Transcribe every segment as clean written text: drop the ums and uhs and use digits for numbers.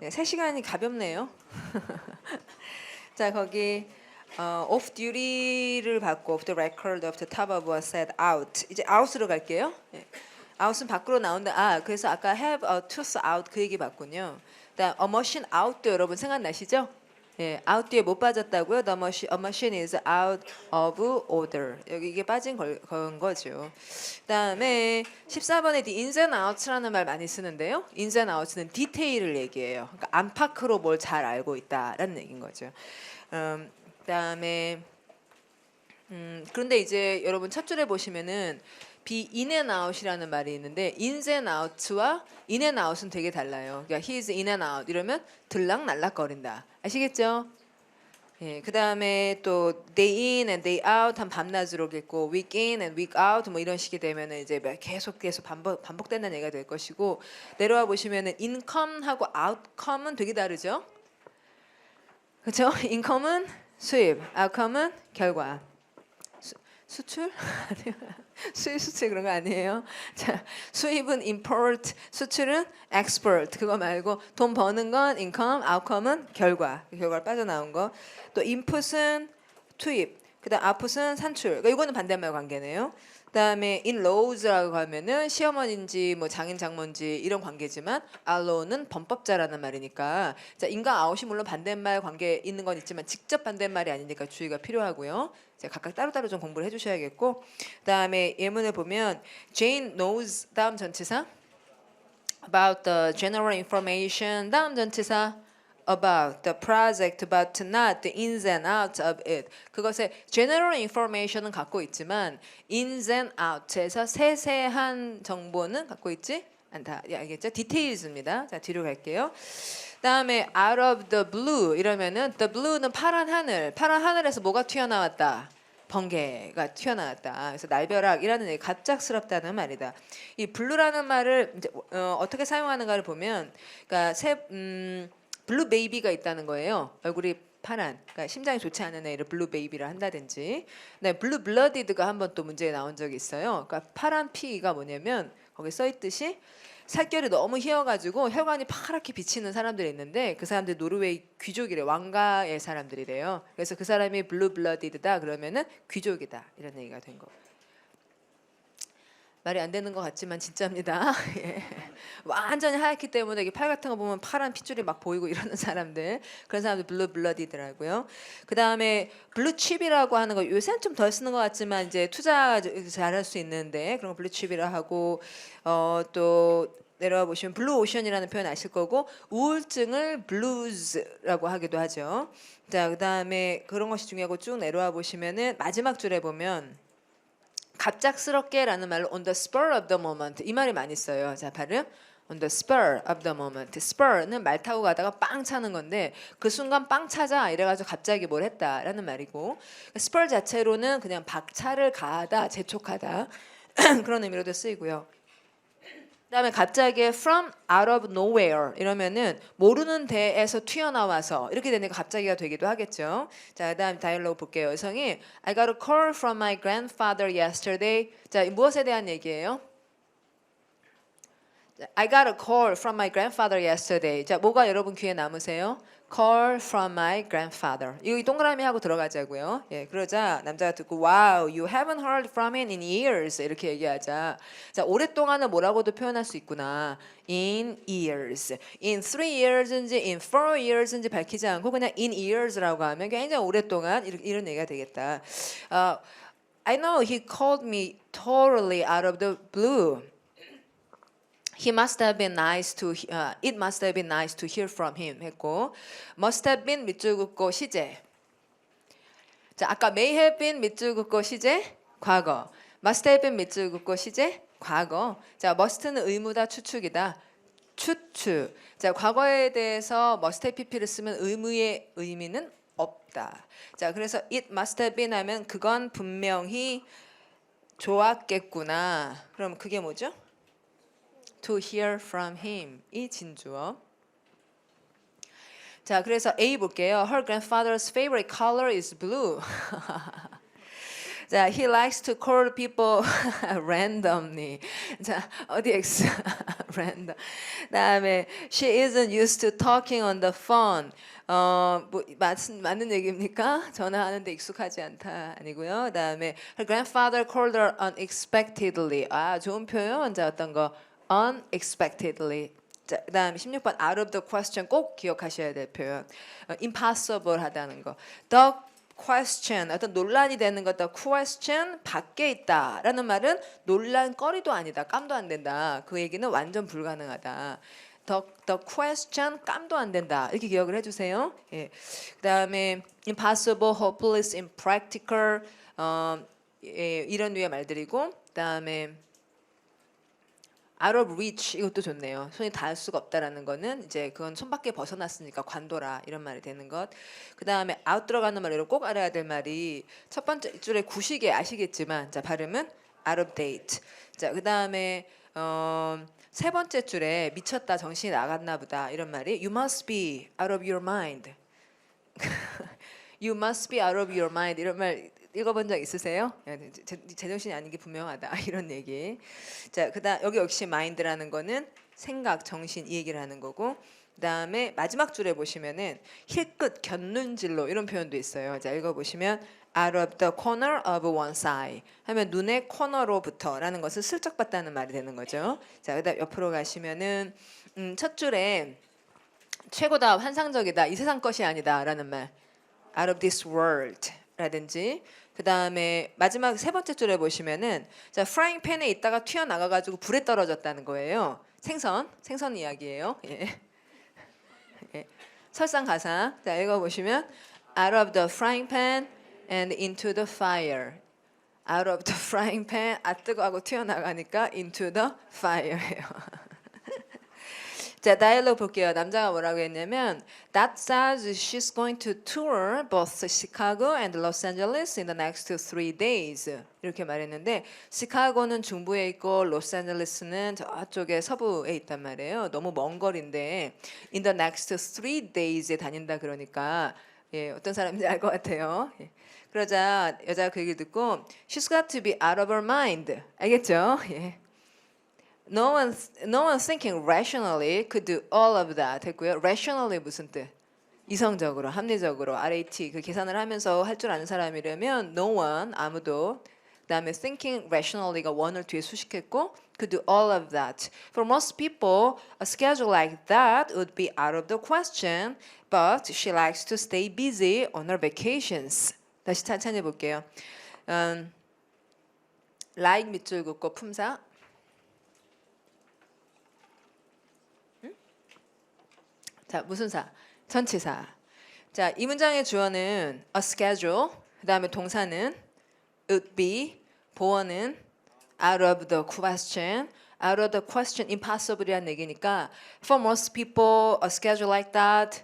3시간이 가볍네요. 자, 거기 off duty를 받고 off the record of the top of was set out. 이제 out으로 갈게요. out은 밖으로 나온다. 그래서 아까 have a tooth out 그 얘기 봤군요. 그다음 a machine out도 여러분 생각나시죠? out 뒤에 못 빠졌다고요. a machine is out of order. 여기 이게 빠진 건 거죠. 그다음에 14번에 the ins and outs라는 말 많이 쓰는데요. ins and outs는 디테일을 얘기해요. 그러니까 안팎으로 뭘 잘 알고 있다라는 얘기인 거죠. 그다음에 그런데 이제 여러분 첫 줄에 보시면은 be in and out이라는 말이 있는데 ins and outs와 in and out은 되게 달라요. 그러니까 he is in and out 이러면 들락날락거린다. 아시겠죠? 그 다음에 또 day in and day out 한 밤낮으로 겠고 week in and week out 뭐 이런 식이 되면은 이제 계속 반복되는 얘기가 될 것이고 내려와 보시면은 income하고 outcome은 되게 다르죠. 그렇죠? income은 수입, outcome은 결과. 수출? 수입 수출 그런 거 아니에요. 자, 수입은 import, 수출은 export. 그거 말고 돈 버는 건 income, outcome은 결과를 빠져나온 거. 또 input은 투입, 그다음 output은 산출. 그러니까 이거는 반대말 관계네요. 그다음에 in-laws라고 하면은 시어머니인지 뭐 장인 장모인지 이런 관계지만 in-law는 범법자라는 말이니까 자 in과 out이 물론 반대말 관계 있는 건 있지만 직접 반대말이 아니니까 주의가 필요하고요. 자, 각각 따로따로 좀 공부를 해주셔야겠고 그다음에 예문을 보면 Jane knows 다음 전치사 about the general information 다음 전치사 about the project but not the ins and outs of it. 그것의 general information은 갖고 있지만 ins and outs에서 세세한 정보는 갖고 있지 않다. 알겠죠? details입니다. 자, 뒤로 갈게요. 다음에 out of the blue 이러면은 the blue는 파란 하늘에서 뭐가 튀어나왔다. 번개가 튀어나왔다. 그래서 날벼락이라는 얘기, 갑작스럽다는 말이다. 이 blue라는 말을 이제 어떻게 사용하는가를 보면, 그러니까 블루 베이비가 있다는 거예요. 얼굴이 파란, 그러니까 심장이 좋지 않은 애를 블루 베이비라 한다든지. 네, 블루 블러디드가 한번 또 문제에 나온 적이 있어요. 그러니까 파란 피가 뭐냐면 거기 써 있듯이 살결이 너무 휘어가지고 혈관이 파랗게 비치는 사람들이 있는데 그 사람들 노르웨이 귀족이래, 왕가의 사람들이래요. 그래서 그 사람이 블루 블러디드다 그러면은 귀족이다 이런 얘기가 된 거. 말이 안 되는 것 같지만 진짜입니다. 예. 완전히 하얗기 때문에 이게 팔 같은 거 보면 파란 핏줄이 막 보이고 이러는 사람들, 그런 사람들 블루 블러디더라고요. 그 다음에 블루 칩이라고 하는 거 요새는 좀 덜 쓰는 것 같지만 이제 투자 잘할 수 있는데 그런 거 블루 칩이라 하고 또 내려와 보시면 블루 오션이라는 표현 아실 거고 우울증을 블루즈라고 하기도 하죠. 자, 그 다음에 그런 것이 중요하고 쭉 내려와 보시면은 마지막 줄에 보면 갑작스럽게라는 말로 on the spur of the moment 이 말이 많이 써요. 자, 발음 on the spur of the moment. spur는 말 타고 가다가 빵 차는 건데 그 순간 빵 차자 이래가지고 갑자기 뭘 했다라는 말이고 spur 자체로는 그냥 박차를 가하다, 재촉하다 그런 의미로도 쓰이고요. 그다음에 갑자기 from out of nowhere 이러면은 모르는 데에서 튀어나와서 이렇게 되니까 갑자기가 되기도 하겠죠. 자, 그다음 다이얼로그 볼게요. 여성이 I got a call from my grandfather yesterday. 자, 무엇에 대한 얘기예요? I got a call from my grandfather yesterday. 자, 뭐가 여러분 귀에 남으세요? Call from my grandfather. 이 동그라미 하고 들어가자고요. 예, 그러자 남자가 듣고 Wow, you haven't heard from him in years. 이렇게 얘기하자. 자, 오랫동안은 뭐라고도 표현할 수 있구나. In years. In 3 years인지 in 4 years인지 밝히지 않고 그냥 in years라고 하면 굉장히 오랫동안 이런 얘기가 되겠다. I know he called me totally out of the blue. He must have been nice to. It must have been nice to hear from him. 했고, must have been 밑줄 긋고 시제. 자, 아까 may have been 밑줄 긋고 시제 과거. must have been 밑줄 긋고 시제 과거. 자, must는 의무다, 추측이다. 추측. 자, 과거에 대해서 must have pp를 쓰면 의무의 의미는 없다. 자, 그래서 it must have been 하면 그건 분명히 좋았겠구나. 그럼 그게 뭐죠? To hear from him 이 진주어. 자, 그래서 A 볼게요. Her grandfather's favorite color is blue. 자, he likes to call people randomly. 자, 어디 X? random. 그다음에 she isn't used to talking on the phone. 뭐 맞는 얘기입니까? 전화하는데 익숙하지 않다 아니고요. 그다음에 her grandfather called her unexpectedly. 아, 좋은 표현. 자, 어떤 거 unexpectedly. 자, 그다음 16번 out of the question 꼭 기억하셔야 될 표현. impossible 하다는 거. The question 어떤 논란이 되는 것, the question 밖에 있다라는 말은 논란거리도 아니다, 깜도 안 된다. 그 얘기는 완전 불가능하다. The question 깜도 안 된다. 이렇게 기억을 해주세요. 예. 그다음에 impossible, hopeless, impractical 예, 이런 류의 말들이고, 그다음에 out of reach 이것도 좋네요. 손이 닿을 수가 없다라는 거는 이제 그건 손밖에 벗어났으니까 관둬라 이런 말이 되는 것. 그 다음에 out 들어가는 말로 꼭 알아야 될 말이 첫 번째 줄에 구식에 아시겠지만 자 발음은 out of date. 자 그 다음에 세 번째 줄에 미쳤다 정신이 나갔나 보다 이런 말이 you must be out of your mind. You must be out of your mind 이런 말 읽어본 적 있으세요? 제정신이 아닌 게 분명하다 이런 얘기. 자, 그다음 여기 역시 mind라는 거는 생각, 정신 이 얘기를 하는 거고. 그다음에 마지막 줄에 보시면은 힐끗 곁눈질로 이런 표현도 있어요. 자, 읽어보시면 out of the corner of one's eye 하면 눈의 코너로부터라는 것을 슬쩍 봤다는 말이 되는 거죠. 자, 그다음 옆으로 가시면은 첫 줄에 최고다, 환상적이다, 이 세상 것이 아니다라는 말 out of this world 라든지 그 다음에 마지막 세 번째 줄에 보시면은 자 프라이팬에 있다가 튀어나가가지고 불에 떨어졌다는 거예요. 생선 이야기예요. 예. 예. 설상가상. 자 읽어보시면 out of the frying pan and into the fire. out of the frying pan 아 뜨거 하고 튀어나가니까 into the fire예요. 자, 다이얼로그 볼게요. 남자가 뭐라고 했냐면 That says she's going to tour both Chicago and Los Angeles in the next 3 days. 이렇게 말했는데 시카고는 중부에 있고 로스앤젤레스는 저쪽에 서부에 있단 말이에요. 너무 먼 거리인데 in the next 3 days에 다닌다 그러니까 예, 어떤 사람인지 알 것 같아요. 예. 그러자 여자가 그 얘기를 듣고 She's got to be out of her mind. 알겠죠? 예. No one thinking rationally could do all of that. 됐고요. Rationally 무슨 뜻? 이성적으로, 합리적으로, RAT 그 계산을 하면서 할 줄 아는 사람이라면 no one 아무도. 그다음에 thinking rationally가 one을 뒤에 수식했고 could do all of that. For most people, a schedule like that would be out of the question, but she likes to stay busy on her vacations. 다시 천천히 볼게요. like 밑줄 긋고 품사. 자, 무슨 사? 전치사. 자, 이 문장의 주어는 a schedule. 그다음에 동사는 would be. 보어는 out of the question. out of the question impossible이라는 얘기니까 for most people a schedule like that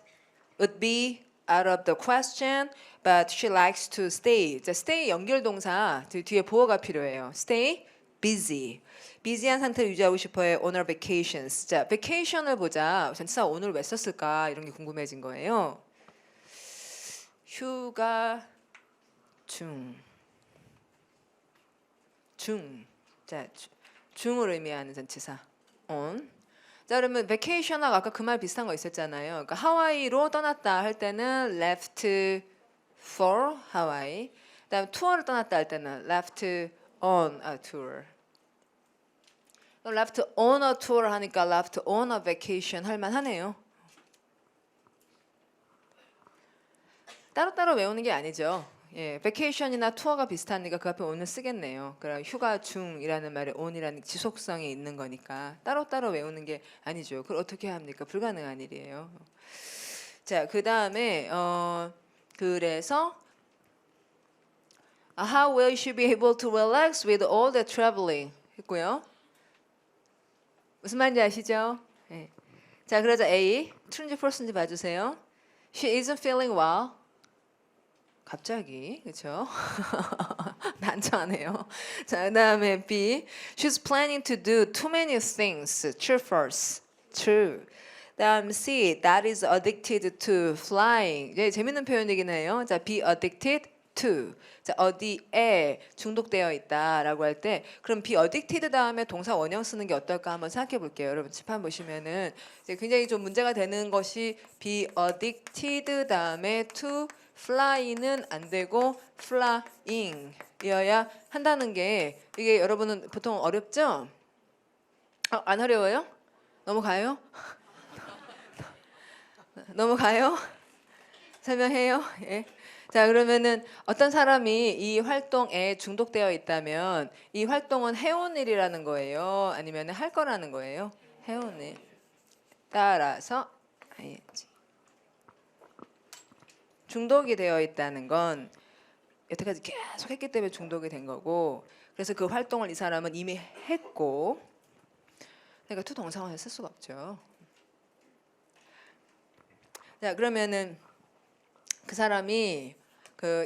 would be out of the question, but she likes to stay. 자, stay 연결 동사 뒤에 보어가 필요해요. stay busy. 비지한 상태를 유지하고 싶어요. on her vacations. 자, vacation을 보자. 전치사 오늘 왜 썼을까? 이런 게 궁금해진 거예요. 휴가 중. 자, 중을 의미하는 전치사. on. 자, 그러면 vacation하고 아까 그 말 비슷한 거 있었잖아요. 그러니까 하와이로 떠났다 할 때는 left for 하와이. 그다음 투어를 떠났다 할 때는 left on a tour. left on a tour 하니까 left on a vacation 할 만하네요. 따로따로 외우는 게 아니죠. 예, vacation이나 투어가 비슷하니까 그 앞에 on을 쓰겠네요. 그럼 휴가 중이라는 말에 on이라는 지속성이 있는 거니까 따로따로 외우는 게 아니죠. 그걸 어떻게 합니까? 불가능한 일이에요. 자, 그 다음에 그래서 how will she be able to relax with all the traveling 했고요. 무슨 말인지 아시죠? 네. 자, 그러자 A, true인지 false인지 봐주세요. She isn't feeling well. 갑자기, 그렇죠? 난처하네요. 자, 그다음에 B, she's planning to do too many things. True, false. True. 다음 C, that is addicted to flying. 이제 재밌는 표현이긴 해요. 자, be addicted to. 자, 어디에 중독되어 있다라고 할 때 그럼 be addicted 다음에 동사 원형 쓰는 게 어떨까 한번 생각해 볼게요. 여러분 칠판 보시면은 이제 굉장히 좀 문제가 되는 것이 be addicted 다음에 to fly는 안 되고 flying 이어야 한다는 게 이게 여러분은 보통 어렵죠? 안 어려워요? 넘어가요? 넘어가요? 설명해요? 예. 자, 그러면은 어떤 사람이 이 활동에 중독되어 있다면 이 활동은 해온 일이라는 거예요? 아니면 할 거라는 거예요? 해온 일. 따라서 ing. 중독이 되어 있다는 건 여태까지 계속 했기 때문에 중독이 된 거고 그래서 그 활동을 이 사람은 이미 했고 그러니까 to 동사원을 쓸 수가 없죠. 자, 그러면은 그 사람이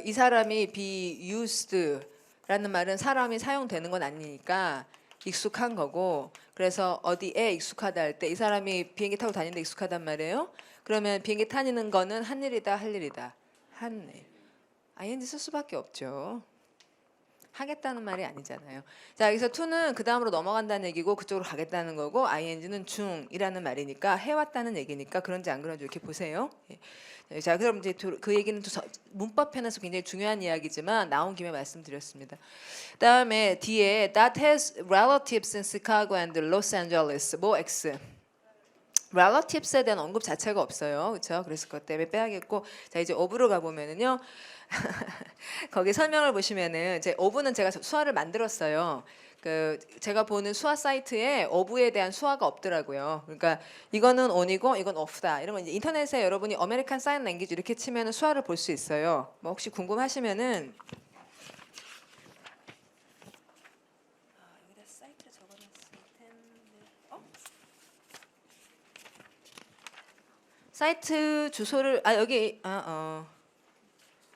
이 사람이 be used라는 말은 사람이 사용되는 건 아니니까 익숙한 거고 그래서 어디에 익숙하다 할 때 이 사람이 비행기 타고 다니는데 익숙하단 말이에요. 그러면 비행기 타는 거는 한 일이다 할 일이다 한 일. ing 쓸 수밖에 없죠. 하겠다는 말이 아니잖아요. 자, 여기서 to는 그 다음으로 넘어간다는 얘기고 그쪽으로 가겠다는 거고 ing는 중이라는 말이니까 해왔다는 얘기니까 그런지 안 그런지 이렇게 보세요. 예. 자, 그럼 이제 그 얘기는 또 문법편에서 굉장히 중요한 이야기지만 나온 김에 말씀드렸습니다. 다음에 뒤에 that has relatives in Chicago and Los Angeles. 뭐 X. relatives에 대한 언급 자체가 없어요. 그렇죠? 그래서 그것 때문에 빼야겠고 자, 이제 of로 가보면은요. 거기 설명을 보시면은 of는 제가 수화를 만들었어요. 제가 보는 수화 사이트에 of에 대한 수화가 없더라고요. 그러니까 이거는 on이고 이건 off다. 이런 건 이제 인터넷에 여러분이 American Sign Language 이렇게 치면은 수화를 볼 수 있어요. 뭐 혹시 궁금하시면은 여기다 사이트를 적어놨을 텐데. 사이트 주소를 여기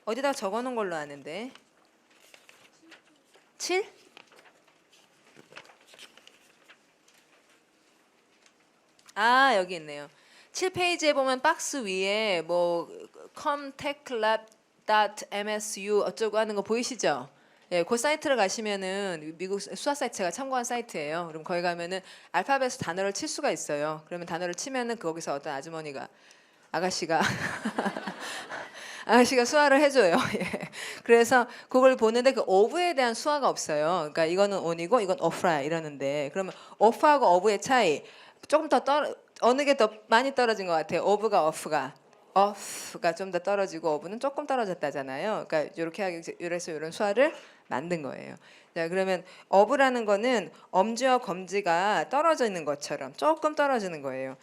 어디다 적어놓은 걸로 아는데 7? 여기 있네요. 7페이지에 보면 박스 위에 뭐 comtechlab.msu 어쩌고 하는 거 보이시죠? 예, 그 사이트를 가시면은 미국 수학 사이트 제가 참고한 사이트예요. 그럼 거기 가면은 알파벳 단어를 칠 수가 있어요. 그러면 단어를 치면은 거기서 어떤 아가씨가 수화를 해줘요. 예. 그래서 그걸 보는데 그 of에 대한 수화가 없어요. 그러니까 이거는 on이고 이건 off라 이러는데 그러면 off하고 of의 차이 조금 더 어느 게 더 많이 떨어진 것 같아요. of가 off가 좀 더 떨어지고 of는 조금 떨어졌다잖아요. 그러니까 이렇게 하기 이래서 이런 수화를 만든 거예요. 자, 그러면 of라는 거는 엄지와 검지가 떨어져 있는 것처럼 조금 떨어지는 거예요.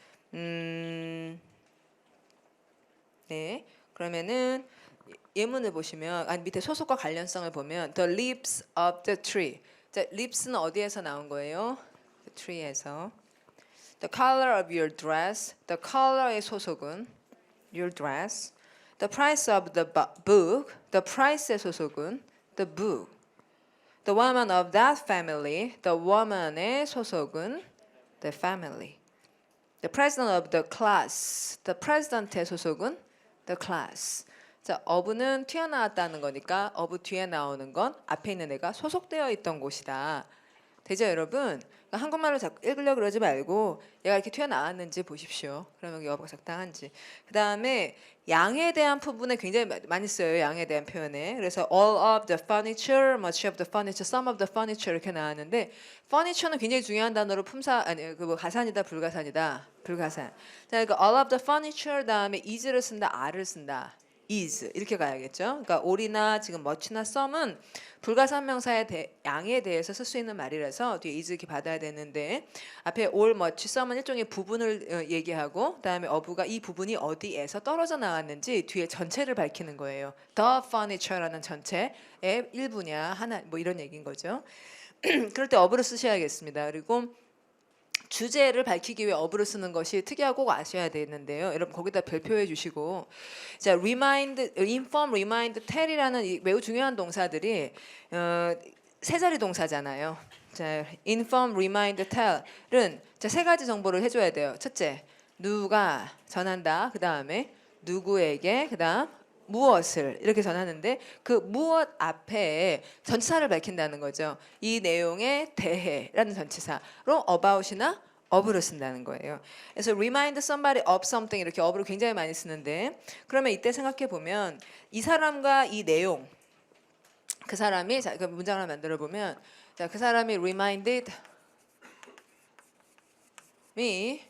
네. 그러면은 예문을 보시면 밑에 소속과 관련성을 보면 the leaves of the tree. 자, leaves는 어디에서 나온 거예요? The tree에서. The color of your dress. The color의 소속은 your dress. The price of the book. The price의 소속은 the book. The woman of that family. The woman의 소속은 the family. The president of the class. The president의 소속은 the class. 자, of는 튀어나왔다는 거니까 of 뒤에 나오는 건 앞에 있는 애가 소속되어 있던 곳이다. 되죠, 여러분? 그러니까 한국말로 자꾸 읽으려고 그러지 말고 얘가 이렇게 튀어나왔는지 보십시오. 그러면 여부가 적당한지. 그 다음에 양에 대한 부분에 굉장히 많이 써요. 양에 대한 표현에. 그래서 all of the furniture, much of the furniture, some of the furniture 이렇게 나왔는데 furniture는 굉장히 중요한 단어로 가산이다, 불가산이다. 불가산. 자, 그러니까 all of the furniture 다음에 is를 쓴다, are를 쓴다. is 이렇게 가야겠죠. 그러니까 all이나 지금 much나 some은 불가산명사의 양에 대해서 쓸 수 있는 말이라서 뒤에 is 이렇게 받아야 되는데 앞에 all, much, some은 일종의 부분을 얘기하고 그다음에 of가 이 부분이 어디에서 떨어져 나왔는지 뒤에 전체를 밝히는 거예요. The furniture라는 전체의 일부냐 하나 뭐 이런 얘기인 거죠. 그럴 때 of를 쓰셔야겠습니다. 그리고 주제를 밝히기 위해 of를 쓰는 것이 특이하고 꼭 아셔야 되는데요. 여러분 거기다 별표해 주시고 자, remind, inform, remind, tell이라는 이 매우 중요한 동사들이 세 자리 동사잖아요. 자, inform, remind, tell은 세 가지 정보를 해줘야 돼요. 첫째, 누가 전한다. 그 다음에 누구에게, 그 다음 무엇을 이렇게 전하는데 그 무엇 앞에 전치사를 밝힌다는 거죠. 이 내용에 대해라는 전치사로 about이나 of를 쓴다는 거예요. 그래서 remind somebody of something 이렇게 of를 굉장히 많이 쓰는데 그러면 이때 생각해 보면 이 사람과 이 내용 그 사람이 자, 그 문장을 만들어 보면 자, 그 사람이 reminded me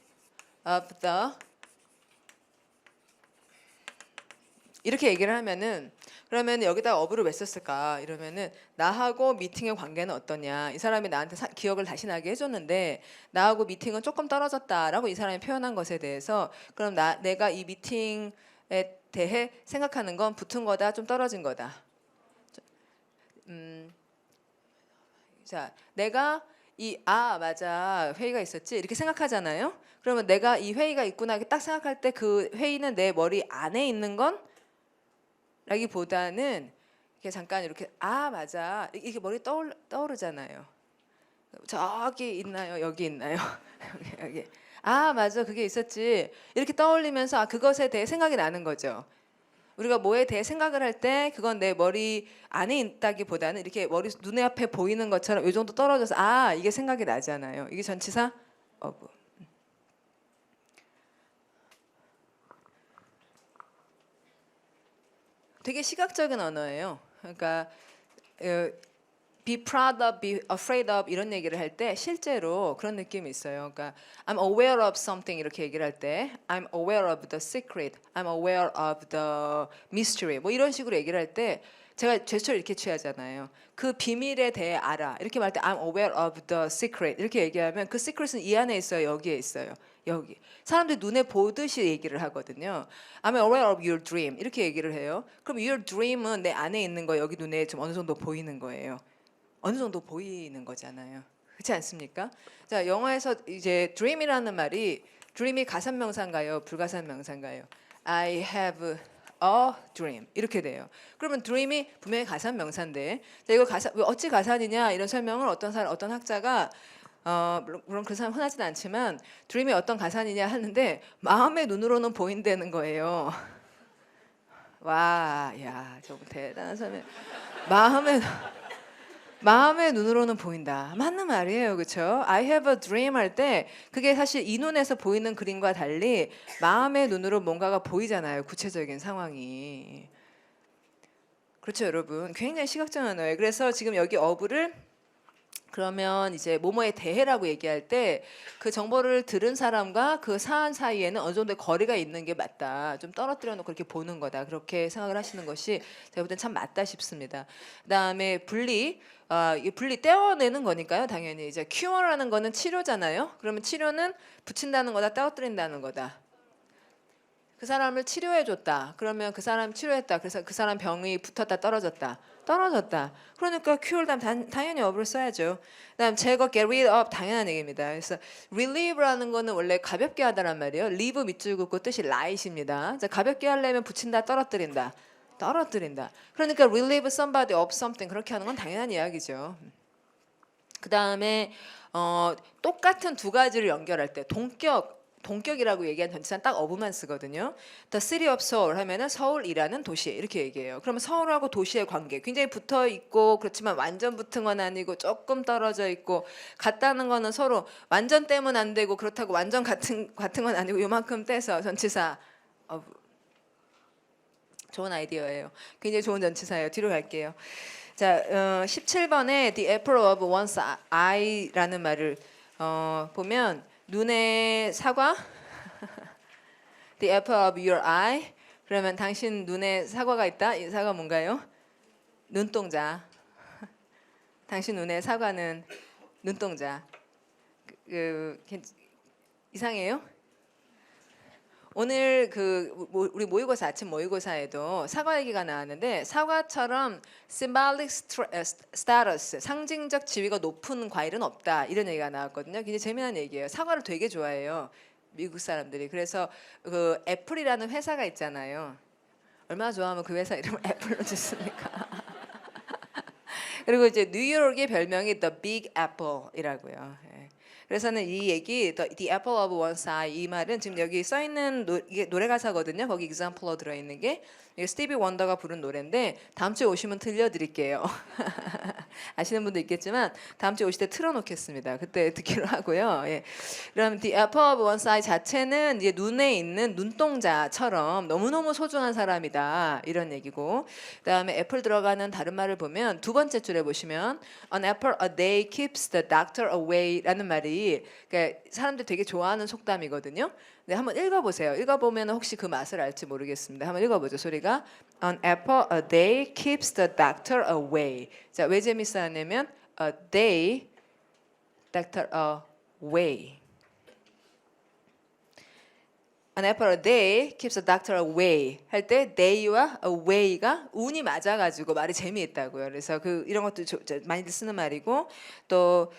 of the 이렇게 얘기를 하면은 그러면 여기다 of를 왜 썼을까 이러면은 나하고 미팅의 관계는 어떠냐 이 사람이 나한테 기억을 다시 나게 해줬는데 나하고 미팅은 조금 떨어졌다라고 이 사람이 표현한 것에 대해서 그럼 내가 이 미팅에 대해 생각하는 건 붙은 거다 좀 떨어진 거다. 자 내가 맞아 회의가 있었지 이렇게 생각하잖아요. 그러면 내가 이 회의가 있구나 이렇게 딱 생각할 때 그 회의는 내 머리 안에 있는 건 라기보다는 이렇게 잠깐 이렇게 맞아 이게 머리 떠오르잖아요. 저기 있나요? 여기 있나요? 여기. 맞아 그게 있었지 이렇게 떠올리면서 그것에 대해 생각이 나는 거죠. 우리가 뭐에 대해 생각을 할 때 그건 내 머리 안에 있다기보다는 이렇게 머리 눈에 앞에 보이는 것처럼 이 정도 떨어져서 이게 생각이 나잖아요. 이게 전치사 of. 되게 시각적인 언어예요. 그러니까 be proud of, be afraid of 이런 얘기를 할 때 실제로 그런 느낌이 있어요. 그러니까 I'm aware of something 이렇게 얘기를 할 때 I'm aware of the secret, I'm aware of the mystery 뭐 이런 식으로 얘기를 할 때 제가 제스처를 이렇게 취하잖아요. 그 비밀에 대해 알아. 이렇게 말할 때 I'm aware of the secret 이렇게 얘기하면 그 secret은 이 안에 있어요. 여기에 있어요. 여기. 사람들이 눈에 보듯이 얘기를 하거든요. I'm aware of your dream 이렇게 얘기를 해요. 그럼 your dream은 내 안에 있는 거 여기 눈에 좀 어느 정도 보이는 거예요. 어느 정도 보이는 거잖아요. 그렇지 않습니까? 자, 영어에서 이제 dream이라는 말이 dream이 가산명사인가요? 불가산명사인가요? I have a dream 이렇게 돼요. 그러면 dream이 분명히 가산명사인데 자, 이거 어찌 가산이냐 이런 설명을 어떤 학자가 물론 그 사람 흔하진 않지만 dream이 어떤 가산이냐 하는데 마음의 눈으로는 보인다는 거예요. 와, 야, 저거 대단한 설명. 마음의 눈으로는 보인다. 맞는 말이에요. 그렇죠? I have a dream 할 때 그게 사실 이 눈에서 보이는 그림과 달리 마음의 눈으로 뭔가가 보이잖아요. 구체적인 상황이. 그렇죠, 여러분. 굉장히 시각적 언어예요. 그래서 지금 여기 어부를 그러면 이제 뭐뭐에 대해라고 얘기할 때 그 정보를 들은 사람과 그 사안 사이에는 어느 정도의 거리가 있는 게 맞다. 좀 떨어뜨려 놓고 그렇게 보는 거다. 그렇게 생각을 하시는 것이 제가 볼 땐 참 맞다 싶습니다. 그다음에 분리 이 분리 떼어내는 거니까요. 당연히 이제 cure라는 거는 치료잖아요. 그러면 치료는 붙인다는 거다, 떨어뜨린다는 거다. 그 사람을 치료해 줬다. 그러면 그 사람 치료했다. 그래서 그 사람 병이 붙었다, 떨어졌다. 그러니까 cure 다음 당연히 of를 써야죠. 그다음 제거 get rid of 당연한 얘기입니다. 그래서 relieve라는 거는 원래 가볍게 하다란 말이에요. leave 밑줄 긋고 뜻이 light입니다. 가볍게 하려면 붙인다, 떨어뜨린다. 그러니까 relieve somebody of something 그렇게 하는 건 당연한 이야기죠. 그 다음에 똑같은 두 가지를 연결할 때 동격이라고 얘기한 전치사는 딱 어부만 쓰거든요. The city of Seoul 하면은 서울이라는 도시 이렇게 얘기해요. 그러면 서울하고 도시의 관계 굉장히 붙어 있고 그렇지만 완전 붙은 건 아니고 조금 떨어져 있고 같다는 거는 서로 완전 떼면 안 되고 그렇다고 완전 같은 건 아니고 요만큼 떼서 전치사 좋은 아이디어예요. 굉장히 좋은 전치사예요. 뒤로 갈게요. 자, 17번에 the apple of one's eye라는 말을 보면 눈의 사과 the apple of your eye 그러면 당신 눈에 사과가 있다. 이 사과 뭔가요? 눈동자. 당신 눈에 사과는 눈동자. 이상해요? 오늘 우리 모의고사 아침 모의고사에도 사과 얘기가 나왔는데 사과처럼 symbolic status 상징적 지위가 높은 과일은 없다 이런 얘기가 나왔거든요. 굉장히 재미난 얘기예요. 사과를 되게 좋아해요. 미국 사람들이. 그래서 그 애플이라는 회사가 있잖아요. 얼마나 좋아하면 그 회사 이름을 애플로 짓습니까? 그리고 이제 뉴욕의 별명이 The Big Apple이라고요. 예. 그래서는 이 얘기 the apple of one's eye 이 말은 지금 여기 써 있는 이게 노래 가사거든요. 거기 example로 들어 있는 게 이게 스티비 원더가 부른 노래인데 다음 주에 오시면 들려드릴게요. 아시는 분도 있겠지만 다음 주에 오실 때 틀어놓겠습니다. 그때 듣기로 하고요. 예. 그럼 the apple of one's eye 자체는 이제 눈에 있는 눈동자처럼 너무너무 소중한 사람이다 이런 얘기고 그다음에 애플 들어가는 다른 말을 보면 두 번째 줄에 보시면 an apple a day keeps the doctor away라는 말이 그러니까 사람들 되게 좋아하는 속담이거든요. 네, 한번 읽어보세요. 읽어보면 혹시 그 맛을 알지 모르겠습니다. 한번 읽어보죠. 소리가 An apple a day keeps the doctor away. 자, 왜 재밌어 하냐면 a day, doctor away. An apple a day keeps the doctor away 할 때 day와 away가 운이 맞아가지고 말이 재미있다고요. 그래서 이런 것도 많이들 쓰는 말이고 또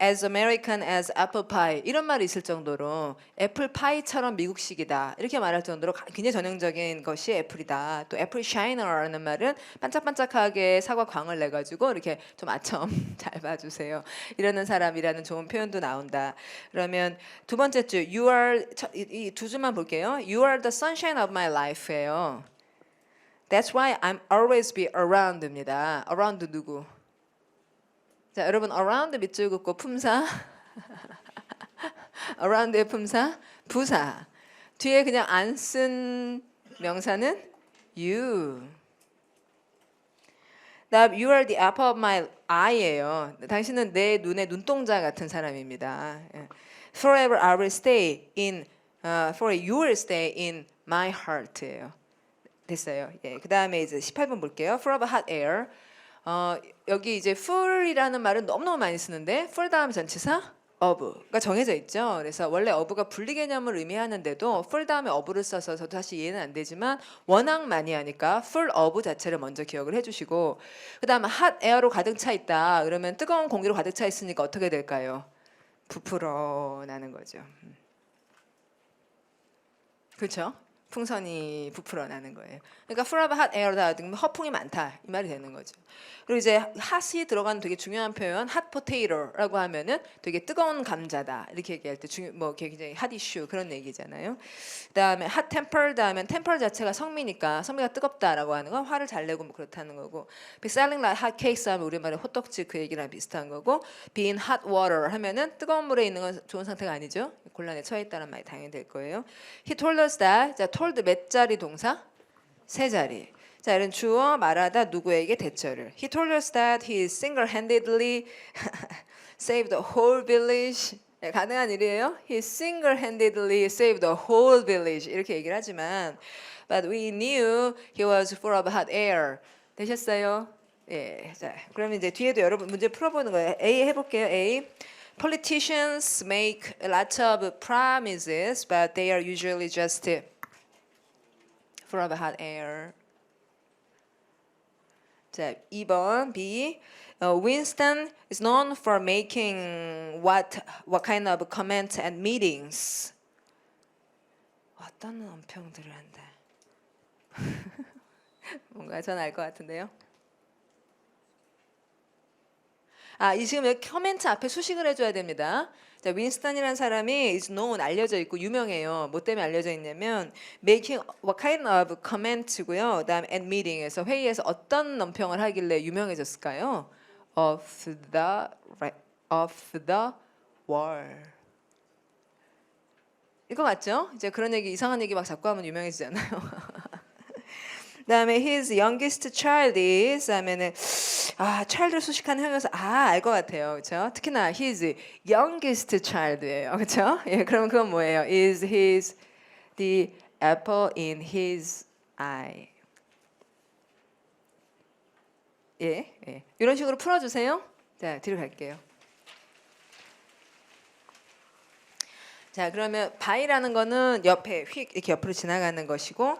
as American as apple pie 이런 말이 있을 정도로 애플 파이처럼 미국식이다 이렇게 말할 정도로 굉장히 전형적인 것이 애플이다. 또 애플 샤이너라는 말은 반짝반짝하게 사과 광을 내가지고 이렇게 좀 아첨 잘 봐주세요. 이러는 사람이라는 좋은 표현도 나온다. 그러면 두 번째 줄 you are 이 두 줄만 볼게요. You are the sunshine of my life예요. That's why I'm always be around입니다. around 누구? 자, 여러분 around 밑줄 긋고 품사 around의 품사 부사 뒤에 그냥 안 쓴 명사는 you. 다음 you are the apple of my eye예요. 당신은 내 눈의 눈동자 같은 사람입니다. Forever I will stay in for you will stay in my heart예요. 됐어요. 예, 그 다음에 이제 18번 볼게요. Full of hot air. 여기 이제 full이라는 말은 너무너무 많이 쓰는데 full 다음 전치사 of가 정해져 있죠. 그래서 원래 of가 분리 개념을 의미하는데도 full 다음에 of를 써서 저도 사실 이해는 안 되지만 워낙 많이 하니까 full of 자체를 먼저 기억을 해주시고 그 다음에 hot air로 가득 차 있다. 그러면 뜨거운 공기로 가득 차 있으니까 어떻게 될까요? 부풀어 나는 거죠. 그렇죠? 풍선이 부풀어 나는 거예요. 그러니까 full of hot air다. 허풍이 많다 이 말이 되는 거죠. 그리고 이제 hot이 들어가는 되게 중요한 표현 hot potato라고 하면은 되게 뜨거운 감자다 이렇게 얘기할 때 뭐 굉장히 hot issue 그런 얘기잖아요. 그다음에 hot tempered 하면 temper 자체가 성미니까 성미가 뜨겁다라고 하는 건 화를 잘 내고 뭐 그렇다는 거고 selling like hot cakes 하면 우리말에 호떡집 그 얘기랑 비슷한 거고 being hot water 하면은 뜨거운 물에 있는 건 좋은 상태가 아니죠. 곤란에 처해 있다는 말이 당연히 될 거예요. He told us that 자 told 몇 자리 동사? 세 자리. 자, 이런 주어 말하다 누구에게 대절을. He told us that he single-handedly saved the whole village. 네, 가능한 일이에요. He single-handedly saved the whole village. 이렇게 얘기를 하지만 but we knew he was full of hot air. 되셨어요? 예. 자, 그러면 이제 뒤에도 여러분 문제 풀어보는 거예요. A 해볼게요. A. Politicians make lots of promises, but they are usually just full of hot air. 자, 2번 B. Winston is known for making what kind of comments at meetings? 어떤 논평들을 한다. 뭔가 전 알 것 같은데요. 이 지금 여기 커멘트 앞에 수식을 해줘야 됩니다. 자, 윈스턴이라는 사람이 is known 알려져 있고 유명해요. 뭐 때문에 알려져 있냐면 making what kind of comment고요. 그다음 at meeting에서 회의에서 어떤 논평을 하길래 유명해졌을까요? Of the war. 이거 맞죠? 이제 그런 얘기 이상한 얘기 막 자꾸 하면 유명해지잖아요. 그다음에 his youngest child is 하면은 child를 수식한 형용사 알 것 같아요. 그렇죠? 특히나 his youngest child예요. 그렇죠? 예, 그러면 그건 뭐예요? Is his the apple in his eye. 예. 이런 식으로 풀어 주세요. 자, 뒤로 갈게요. 자, 그러면 by라는 거는 옆에 휙 이렇게 옆으로 지나가는 것이고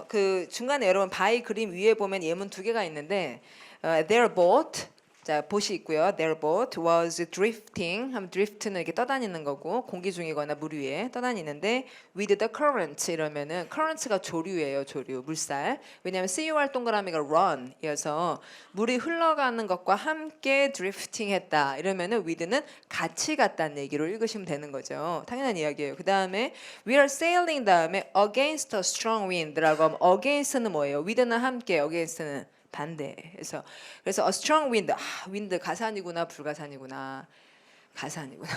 그 중간에 여러분 by 그림 위에 보면 예문 두 개가 있는데 they're both 자, 보시 있고요. Their boat was drifting. 하면 drift는 이렇게 떠다니는 거고 공기 중이거나 물 위에 떠다니는데 with the current 이러면은 currents가 조류예요. 조류, 물살. 왜냐하면 CUR 동그라미가 run이어서 물이 흘러가는 것과 함께 drifting했다. 이러면은 with는 같이 갔다는 얘기로 읽으시면 되는 거죠. 당연한 이야기예요. 그 다음에 we are sailing 다음에 against a strong wind라고 하면 against는 뭐예요? with는 함께, against는 반대. 그래서 a strong wind, 윈드 가산이구나 불가산이구나. 가산이구나.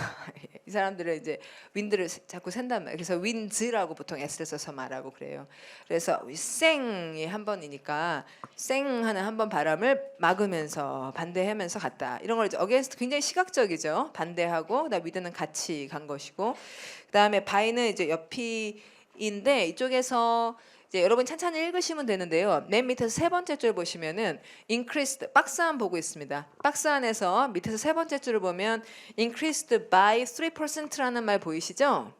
이 사람들은 이제 윈드를 자꾸 센단 말이에요. 그래서 winds라고 보통 s를 써서 말하고 그래요. 그래서 쌩이 한 번이니까 쌩 하는 한 번 바람을 막으면서 반대하면서 갔다. 이런 걸 이제 against 굉장히 시각적이죠. 반대하고 그다음 with는 같이 간 것이고 그다음에 by는 이제 옆이인데 이쪽에서 이제 여러분 찬찬히 읽으시면 되는데요. 맨 밑에서 세 번째 줄 보시면은 increased 박스 안 보고 있습니다. 박스 안에서 밑에서 세 번째 줄을 보면 increased by 3%라는 말 보이시죠?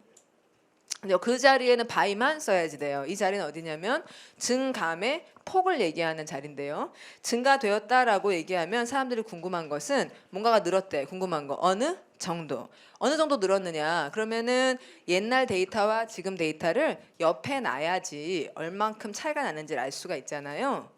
근데 그 자리에는 by만 써야지 돼요. 이 자리는 어디냐면 증감의 폭을 얘기하는 자리인데요. 증가되었다라고 얘기하면 사람들이 궁금한 것은 뭔가가 늘었대. 궁금한 거 어느 정도. 어느 정도 늘었느냐. 그러면은 옛날 데이터와 지금 데이터를 옆에 놔야지 얼만큼 차이가 나는지를 알 수가 있잖아요.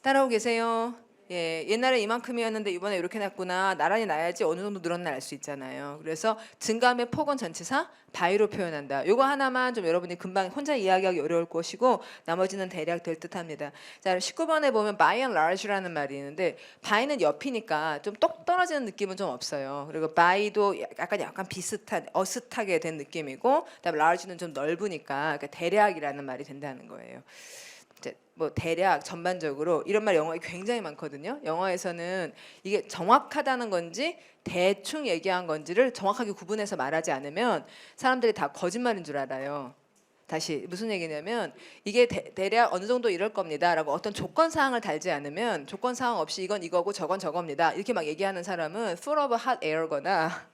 따라오고 계세요? 예, 옛날에 이만큼이었는데 이번에 이렇게 났구나. 나란히 놔야지 어느 정도 늘었나 알 수 있잖아요. 그래서 증감의 폭은 전치사 by로 표현한다. 요거 하나만 좀 여러분이 금방 혼자 이야기하기 어려울 것이고 나머지는 대략 될 듯합니다. 자, 19번에 보면 by and large라는 말이 있는데 by는 옆이니까 좀 똑 떨어지는 느낌은 좀 없어요. 그리고 by도 약간 비슷한 어슷하게 된 느낌이고 그다음에 large는 좀 넓으니까 그러니까 대략이라는 말이 된다는 거예요. 뭐 대략 전반적으로 이런 말 영어에 굉장히 많거든요. 영어에서는 이게 정확하다는 건지 대충 얘기한 건지를 정확하게 구분해서 말하지 않으면 사람들이 다 거짓말인 줄 알아요. 다시 무슨 얘기냐면 이게 대략 어느 정도 이럴 겁니다라고 어떤 조건 사항을 달지 않으면 조건 사항 없이 이건 이거고 저건 저겁니다. 이렇게 막 얘기하는 사람은 full of hot air거나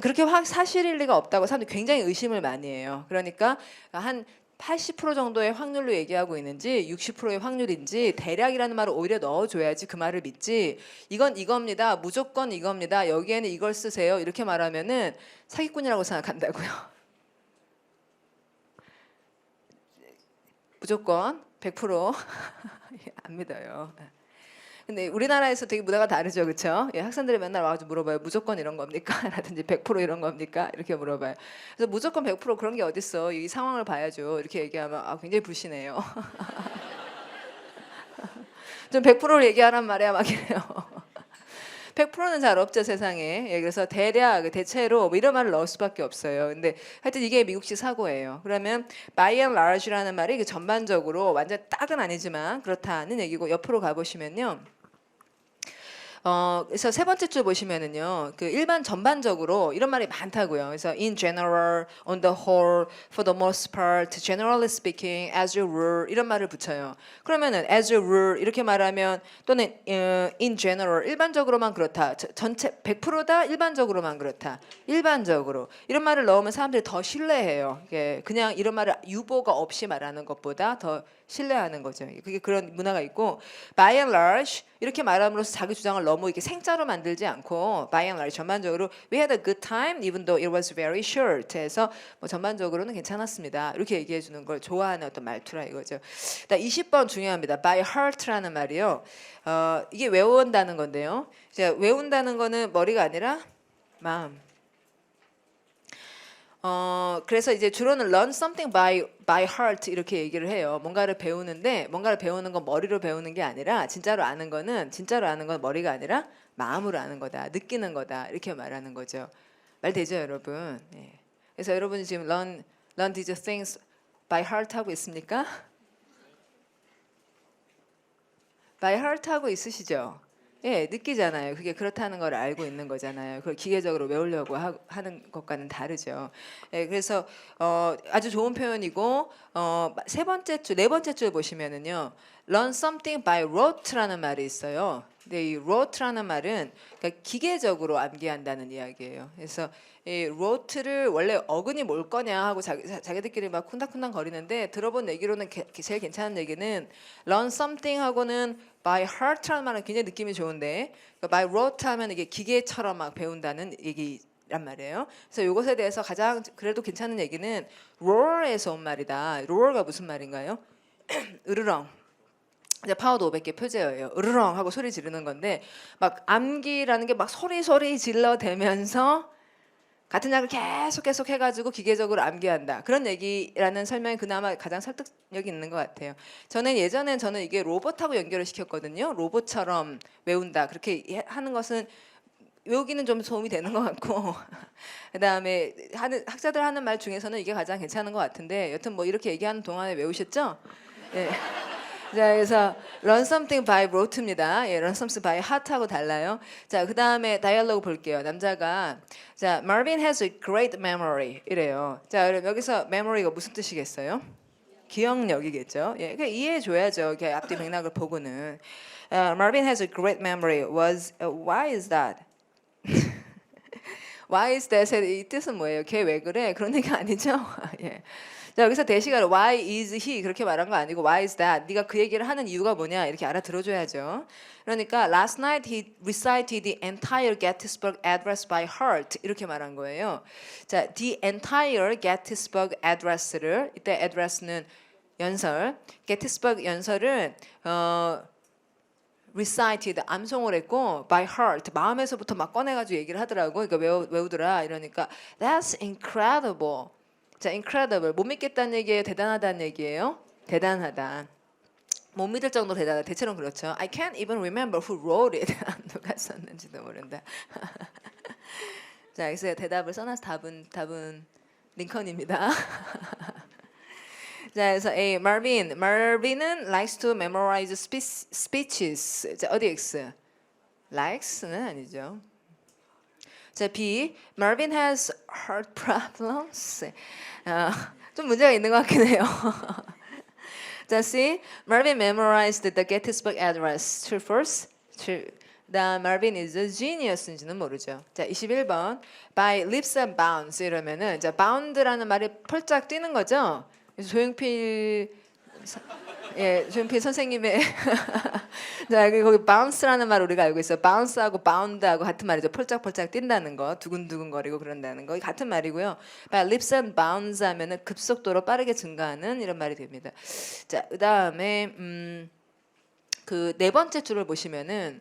그렇게 사실일 리가 없다고 사람들이 굉장히 의심을 많이 해요. 그러니까 한 80% 정도의 확률로 얘기하고 있는지 60%의 확률인지 대략이라는 말을 오히려 넣어줘야지 그 말을 믿지 이건 이겁니다. 무조건 이겁니다. 여기에는 이걸 쓰세요. 이렇게 말하면은 사기꾼이라고 생각한다고요. 무조건 100% 안 믿어요. 근데 우리나라에서 되게 문화가 다르죠, 그렇죠? 예, 학생들이 맨날 와가지고 물어봐요. 무조건 이런 겁니까? 라든지 100% 이런 겁니까? 이렇게 물어봐요. 그래서 무조건 100% 그런 게 어딨어? 이 상황을 봐야죠. 이렇게 얘기하면 굉장히 불신해요. 좀 100%를 얘기하란 말이야 막 이래요. 100%는 잘 없죠 세상에. 예, 그래서 대략 대체로 뭐 이런 말을 넣을 수밖에 없어요. 근데 하여튼 이게 미국식 사고예요. 그러면 by and large라는 말이 전반적으로 완전 딱은 아니지만 그렇다는 얘기고 옆으로 가보시면요. 그래서 세 번째 줄 보시면은요, 그 일반 전반적으로 이런 말이 많다고요. 그래서 in general, on the whole, for the most part, generally speaking, as a rule 이런 말을 붙여요. 그러면은 as a rule 이렇게 말하면 또는 in general 일반적으로만 그렇다. 전체 100%다 일반적으로만 그렇다. 일반적으로 이런 말을 넣으면 사람들이 더 신뢰해요. 그냥 이런 말을 유보가 없이 말하는 것보다 더 신뢰하는 거죠. 그게 그런 문화가 있고 by and large 이렇게 말함으로써 자기 주장을 너무 이렇게 생짜로 만들지 않고 by and large 전반적으로 we had a good time even though it was very short 해서 뭐 전반적으로는 괜찮았습니다. 이렇게 얘기해 주는 걸 좋아하는 어떤 말투라 이거죠. 20번 중요합니다. by heart라는 말이요. 이게 외운다는 건데요. 이제 외운다는 거는 머리가 아니라 마음. 그래서 이제 주로는 learn something by heart 이렇게 얘기를 해요. 뭔가를 배우는데 뭔가를 배우는 건 머리로 배우는 게 아니라 진짜로 아는 건 머리가 아니라 마음으로 아는 거다. 느끼는 거다. 이렇게 말하는 거죠. 말 되죠, 여러분? 네. 그래서 여러분이 지금 learn these things by heart 하고 있습니까? by heart 하고 있으시죠? 예, 느끼잖아요. 그게 그렇다는 걸 알고 있는 거잖아요. 그걸 기계적으로 외우려고 하는 것과는 다르죠. 예, 그래서 아주 좋은 표현이고 네 번째 줄 보시면은요, learn something by rote라는 말이 있어요. 근데 이 wrote라는 말은 그러니까 기계적으로 암기한다는 이야기예요. 그래서 이 wrote를 원래 어근이 뭘 거냐 하고 자기들끼리 막 쿵닥쿵닥 거리는데 들어본 얘기로는 제일 괜찮은 얘기는 learn something 하고는 by heart라는 말은 굉장히 느낌이 좋은데 그러니까 by rote 하면 이게 기계처럼 막 배운다는 얘기란 말이에요. 그래서 이것에 대해서 가장 그래도 괜찮은 얘기는 roar에서 온 말이다. roar가 무슨 말인가요? 으르렁. 이제 파워도 500개 표제어예요. 으르렁 하고 소리 지르는 건데 막 암기라는 게 막 소리 질러대면서 같은 약을 계속 해가지고 기계적으로 암기한다. 그런 얘기라는 설명이 그나마 가장 설득력이 있는 것 같아요. 저는 이게 로봇하고 연결을 시켰거든요. 로봇처럼 외운다. 그렇게 하는 것은 외우기는 좀 도움이 되는 것 같고 그다음에 학자들 하는 말 중에서는 이게 가장 괜찮은 것 같은데 여튼 뭐 이렇게 얘기하는 동안에 외우셨죠? 예. 자, 그래서 learn something by rote입니다. 예, learn something by heart하고 달라요. 자, 그 다음에 다이얼로그 볼게요. 남자가 자, Marvin has a great memory 이래요. 자, 그럼 여기서 memory가 무슨 뜻이겠어요? 기억력이겠죠. 예, 그러니까 이해해줘야죠. 이렇게 앞뒤 맥락을 보고는. Marvin has a great memory. Why is that? Why is that의 이 뜻은 뭐예요? 걔 왜 그래? 그런 얘기 아니죠? 예. 자, 여기서 대시가 why is he 그렇게 말한 거 아니고 why is that 네가 그 얘기를 하는 이유가 뭐냐 이렇게 알아들어줘야죠. 그러니까 last night he recited the entire Gettysburg Address by heart 이렇게 말한 거예요. 자, the entire Gettysburg Address를 이때 address는 연설, Gettysburg 연설을 recited 암송을 했고 by heart 마음에서부터 막 꺼내가지고 얘기를 하더라고. 그러니까 외우더라 이러니까 that's incredible. 자, incredible 못 믿겠다는 얘기예요. 대단하다는 얘기예요. 대단하다. 못 믿을 정도로 대단하다. 대체로는 그렇죠. I can't even remember who wrote it. 누가 썼는지도 모른다. 자, 그래서 대답을 써놔서 답은 링컨입니다. 자, 그래서 A. Marvin은 likes to memorize speeches. 자, 어디 X? likes는 아니죠. 자, B. Marvin has heart problems. 좀 문제가 있는 것 같긴 해요. 자, C. Marvin memorized the Gettysburg Address. True, false? True. 다음 Marvin is a genius인지는 모르죠. 자, 21번. By leaps and bounds 이러면은 자, bound라는 말이 펄짝 뛰는 거죠. 그래서 조용필 선생님의 자, 거기 bounce라는 말 우리가 알고 있어요. bounce하고 bound하고 같은 말이죠. 펄짝펄짝 뛴다는 거, 두근두근거리고 그런다는 거, 같은 말이고요. by leaps and bounds 하면은 급속도로 빠르게 증가하는 이런 말이 됩니다. 자, 그다음에 그 네 번째 줄을 보시면은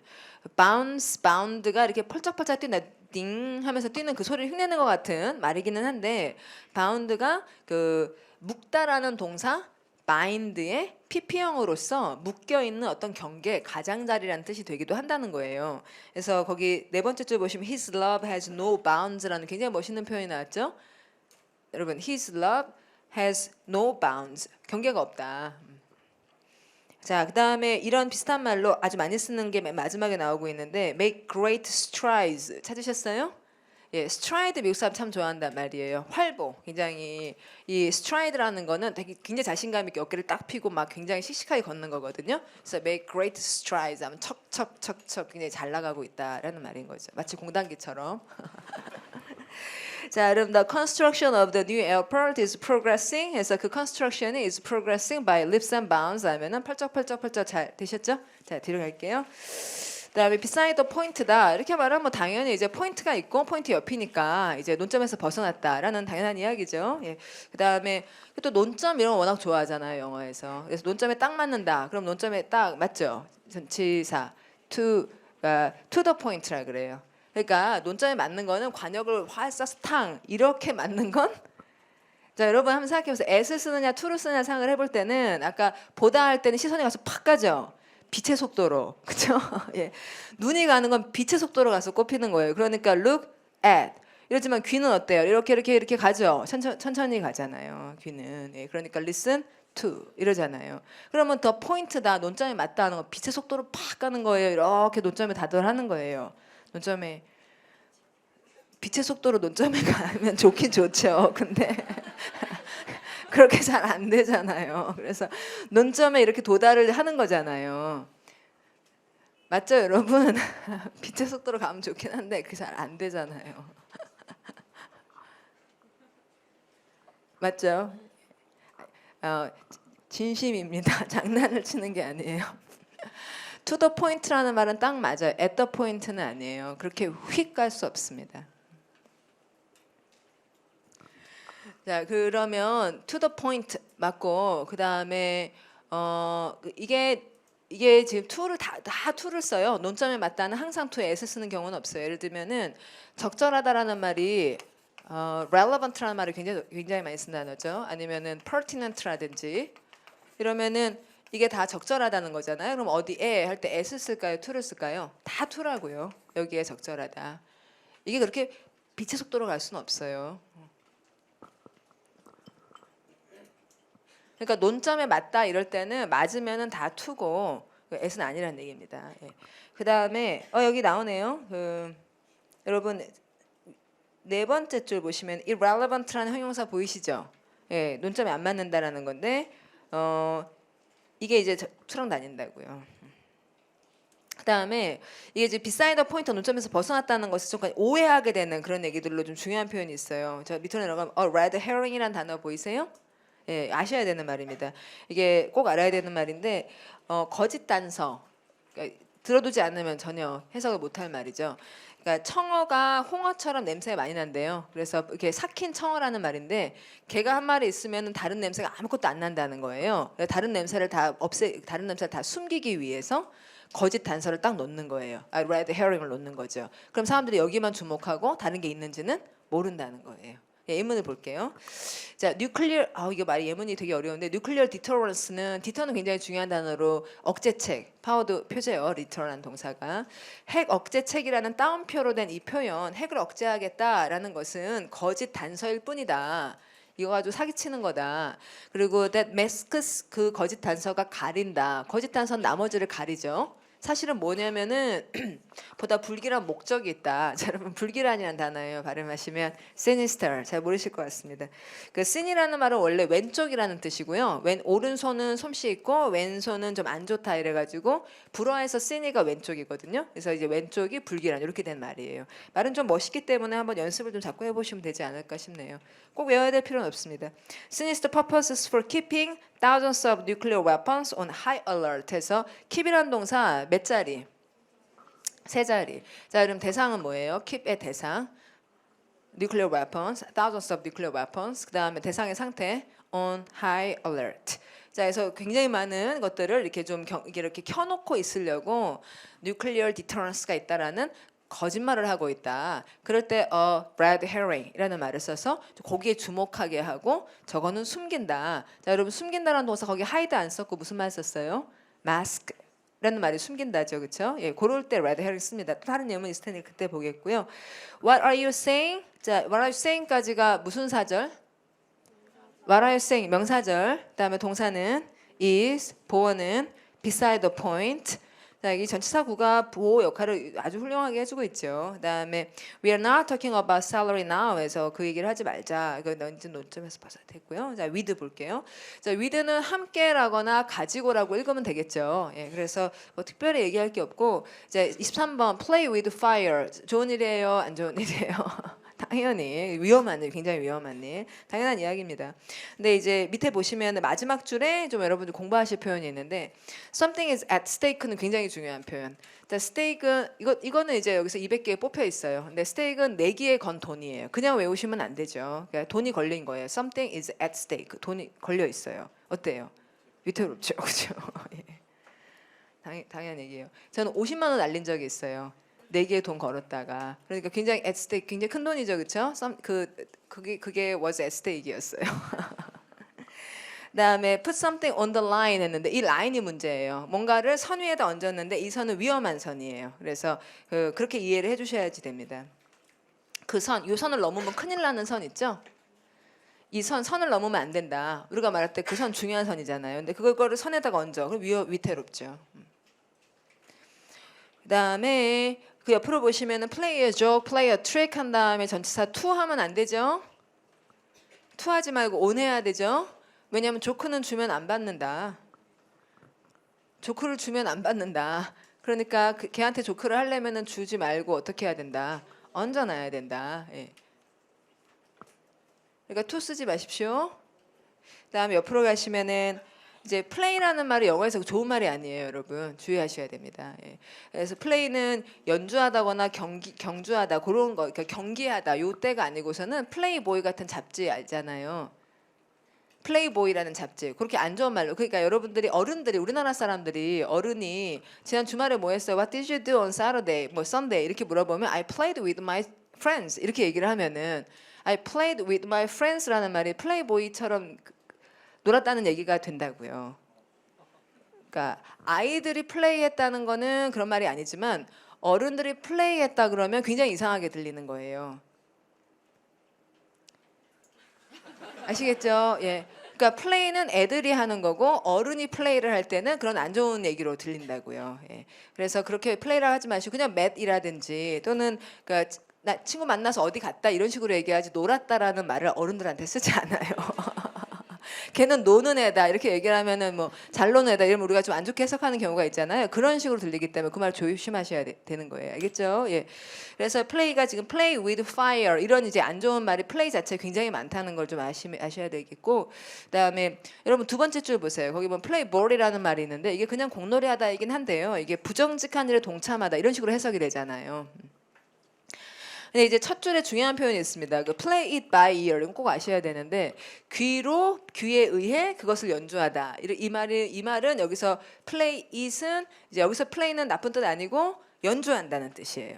bound가 이렇게 펄짝펄짝 뛴다. 띵 하면서 뛰는 그 소리를 흉내내는 것 같은 말이기는 한데 bound가 그 묶다라는 동사 bind의 PP형으로서 묶여 있는 어떤 경계, 가장자리라는 뜻이 되기도 한다는 거예요. 그래서 거기 네 번째 줄 보시면 His love has no bounds라는 굉장히 멋있는 표현이 나왔죠. 여러분, His love has no bounds. 경계가 없다. 자, 그 다음에 이런 비슷한 말로 아주 많이 쓰는 게 맨 마지막에 나오고 있는데 make great strides. 찾으셨어요? 예, stride 미국 사람 참 좋아한단 말이에요. 활보. 굉장히 이 stride라는 거는 되게 굉장히 자신감 있게 어깨를 딱 펴고 막 굉장히 씩씩하게 걷는 거거든요. 그래서 make great strides 하면 척척척척 굉장히 잘 나가고 있다라는 말인 거죠. 마치 공단기처럼. 자, 그럼 the construction of the new airport is progressing. 해서 그 construction이 is progressing by leaps and bounds 하면은 펄쩍펄쩍 잘 되셨죠? 자, 뒤로 갈게요. 그다음에 beside the point다 이렇게 말하면 당연히 이제 포인트가 있고 포인트 옆이니까 이제 논점에서 벗어났다라는 당연한 이야기죠. 예. 그다음에 또 논점 이런 거 워낙 좋아하잖아요 영어에서. 그래서 논점에 딱 맞는다. 그럼 논점에 딱 맞죠. 전치사 to the point라 그래요. 그러니까 논점에 맞는 거는 관역을 활써 탕 이렇게 맞는 건. 자, 여러분 한번 생각해보세요. as를 쓰느냐 to를 쓰느냐 생각을 해볼 때는 아까 보다 할 때는 시선이 가서 팍 가죠. 빛의 속도로, 그렇죠? 예. 눈이 가는 건 빛의 속도로 가서 꼽히는 거예요. 그러니까 look at. 이러지만 귀는 어때요? 이렇게 가죠. 천천히 가잖아요. 귀는. 예. 그러니까 listen to 이러잖아요. 그러면 the point다 논점에 맞다 하는 거 빛의 속도로 팍 가는 거예요. 이렇게 논점에 다들하는 거예요. 논점에 빛의 속도로 논점에 가면 좋긴 좋죠. 근데 그렇게 잘 안 되잖아요. 그래서 논점에 이렇게 도달을 하는 거잖아요. 맞죠, 여러분? 빛의 속도로 가면 좋긴 한데 그게 잘 안 되잖아요. 맞죠? 어, 진심입니다. 장난을 치는 게 아니에요. To the point라는 말은 딱 맞아요. At the point는 아니에요. 그렇게 휙 갈 수 없습니다. 자, 그러면 to the point 맞고 그 다음에 이게 지금 to를 다 to를 써요. 논점에 맞다는 항상 to에 s 쓰는 경우는 없어요. 예를 들면은 적절하다라는 말이 relevant라는 말을 굉장히 많이 쓴 단어죠. 아니면은 pertinent라든지 이러면은 이게 다 적절하다는 거잖아요. 그럼 어디에 할 때 s 쓸까요? to를 쓸까요? 다 to라고요. 여기에 적절하다. 이게 그렇게 빛의 속도로 갈 수는 없어요. 그러니까 논점에 맞다 이럴 때는 맞으면은 다 to고 s는 아니라는 얘기입니다. 예. 그 다음에 여기 나오네요. 여러분 네 번째 줄 보시면 irrelevant라는 형용사 보이시죠? 예, 논점에 안 맞는다라는 건데 이게 이제 to랑 다닌다고요. 그 다음에 이게 이제 beside the point 논점에서 벗어났다는 것을 좀 오해하게 되는 그런 얘기들로 좀 중요한 표현이 있어요. 저 밑으로 내려가면 red herring이라는 단어 보이세요? 예, 아셔야 되는 말입니다. 이게 꼭 알아야 되는 말인데 거짓 단서 그러니까 들어두지 않으면 전혀 해석을 못할 말이죠. 그러니까 청어가 홍어처럼 냄새가 많이 난대요. 그래서 이렇게 삭힌 청어라는 말인데 개가 한 마리 있으면 다른 냄새가 아무것도 안 난다는 거예요. 다른 냄새를 다 숨기기 위해서 거짓 단서를 딱 놓는 거예요. red herring을 놓는 거죠. 그럼 사람들이 여기만 주목하고 다른 게 있는지는 모른다는 거예요. 예, 예문을 볼게요. 자, nuclear 이게 말이 예문이 되게 어려운데 nuclear deterrence는 deter는 굉장히 중요한 단어로 억제책, 파워도 표제요. deter라는 동사가 핵 억제책이라는 따옴표로 된 이 표현, 핵을 억제하겠다라는 것은 거짓 단서일 뿐이다. 이거 가지고 사기치는 거다. 그리고 that masks 그 거짓 단서가 가린다. 거짓 단서는 나머지를 가리죠. 사실은 뭐냐면은 보다 불길한 목적이 있다. 자, 여러분 불길한이라는 단어예요. 발음하시면 sinister 잘 모르실 것 같습니다. 그 sin이라는 말은 원래 왼쪽이라는 뜻이고요. 오른손은 솜씨 있고 왼손은 좀 안 좋다 이래가지고 불어에서 sin이가 왼쪽이거든요. 그래서 이제 왼쪽이 불길한 이렇게 된 말이에요. 말은 좀 멋있기 때문에 한번 연습을 좀 자꾸 해보시면 되지 않을까 싶네요. 꼭 외워야 될 필요는 없습니다. Sinister purposes for keeping thousands of nuclear weapons on high alert 해서 keep이라는 동사 몇 자리? 세 자리. 자, 그럼 대상은 뭐예요? keep의 대상. nuclear weapons, thousands of nuclear weapons. 그 다음에 대상의 상태 on high alert. 자, 그래서 굉장히 많은 것들을 이렇게 좀 이렇게 켜놓고 있으려고 nuclear deterrence가 있다라는 거짓말을 하고 있다. 그럴 때 red herring이라는 말을 써서 거기에 주목하게 하고 저거는 숨긴다. 자, 여러분 숨긴다라는 동사 거기 hide 안 썼고 무슨 말 썼어요? mask. 라는 말이 숨긴다죠, 그렇죠? 예, 그럴 때 red herring 씁니다. 다른 예문 있을 테니 그때 보겠고요. What are you saying? 자, what are you saying까지가 무슨 사절? What are you saying? 명사절. 그다음에 동사는 is, 보어는 beside the point. 자, 이 전치사구가 보호 역할을 아주 훌륭하게 해주고 있죠. 그다음에 we are not talking about salary now.에서 그 얘기를 하지 말자. 이거 넌지 논점에서 봐야 됐고요. 자, with 볼게요. 자, with는 함께라거나 가지고라고 읽으면 되겠죠. 예, 그래서 뭐 특별히 얘기할 게 없고 이제 23번 play with fire 좋은 일이에요, 안 좋은 일이에요? 당연히 위험한 일, 굉장히 위험한 일, 당연한 이야기입니다. 근데 이제 밑에 보시면 마지막 줄에 좀 여러분들 공부하실 표현이 있는데 something is at stake는 굉장히 중요한 표현. 스테이크는 이거는 이제 여기서 200개에 뽑혀 있어요. 근데 스테이크는 내기에 건 돈이에요. 그냥 외우시면 안 되죠. 그러니까 돈이 걸린 거예요. Something is at stake. 돈이 걸려 있어요. 어때요? 위태롭죠, 그렇죠? 당연 얘기예요. 저는 50만 원 날린 적이 있어요. 4개의 돈 걸었다가 그러니까 굉장히 at stake 굉장히 큰 돈이죠, 그렇죠? 그게 was at stake이었어요. 그다음에 put something on the line 했는데 이 라인이 문제예요. 뭔가를 선 위에다 얹었는데 이 선은 위험한 선이에요. 그래서 그렇게 이해를 해주셔야지 됩니다. 이 선을 넘으면 큰일 나는 선 있죠? 이 선을 넘으면 안 된다. 우리가 말할 때 그 선 중요한 선이잖아요. 근데 그거를 선에다가 얹어. 그럼 위태롭죠. 그다음에 그 옆으로 보시면은 play a joke, play a trick 한 다음에 전치사 to 하면 안 되죠. to 하지 말고 on 해야 되죠. 왜냐하면 조크는 주면 안 받는다. 조크를 주면 안 받는다. 그러니까 걔한테 조크를 하려면은 주지 말고 어떻게 해야 된다. 얹어놔야 된다. 예. 그러니까 to 쓰지 마십시오. 그다음에 옆으로 가시면은 이제 play라는 말이 영어에서 좋은 말이 아니에요, 여러분. 주의하셔야 됩니다. 예. 그래서 play는 연주하다거나 경주하다 그런 거, 그러니까 경기하다 요 때가 아니고서는 플레이보이 같은 잡지 알잖아요. 플레이보이라는 잡지. 그렇게 안 좋은 말로. 그러니까 여러분들이 어른들이 우리나라 사람들이 어른이 지난 주말에 뭐 했어요? What did you do on Saturday? 뭐 Sunday 이렇게 물어보면 I played with my friends 이렇게 얘기를 하면은 I played with my friends라는 말이 플레이보이처럼 놀았다는 얘기가 된다고요. 그러니까 아이들이 플레이했다는 거는 그런 말이 아니지만 어른들이 플레이했다 그러면 굉장히 이상하게 들리는 거예요. 아시겠죠? 예. 그러니까 플레이는 애들이 하는 거고 어른이 플레이를 할 때는 그런 안 좋은 얘기로 들린다고요. 예. 그래서 그렇게 플레이를 하지 마시고 그냥 맷이라든지 또는 그러니까 나 친구 만나서 어디 갔다 이런 식으로 얘기하지 놀았다라는 말을 어른들한테 쓰지 않아요. 걔는 노는 애다 이렇게 얘기를 하면은 뭐 잘 노는 애다 이러면 우리가 좀 안 좋게 해석하는 경우가 있잖아요. 그런 식으로 들리기 때문에 그 말 조심하셔야 되는 거예요. 알겠죠? 예. 그래서 플레이가 지금 play with fire 이런 이제 안 좋은 말이 플레이 자체에 굉장히 많다는 걸 좀 아셔야 되겠고 그다음에 여러분 두 번째 줄 보세요. 거기 보면 play ball이라는 말이 있는데 이게 그냥 공놀이하다이긴 한데요. 이게 부정직한 일에 동참하다 이런 식으로 해석이 되잖아요. 근데 이제 첫 줄에 중요한 표현이 있습니다. 그 play it by ear 이건 꼭 아셔야 되는데 귀에 의해 그것을 연주하다. 이 말은 여기서 play it은 이제 여기서 play는 나쁜 뜻 아니고 연주한다는 뜻이에요.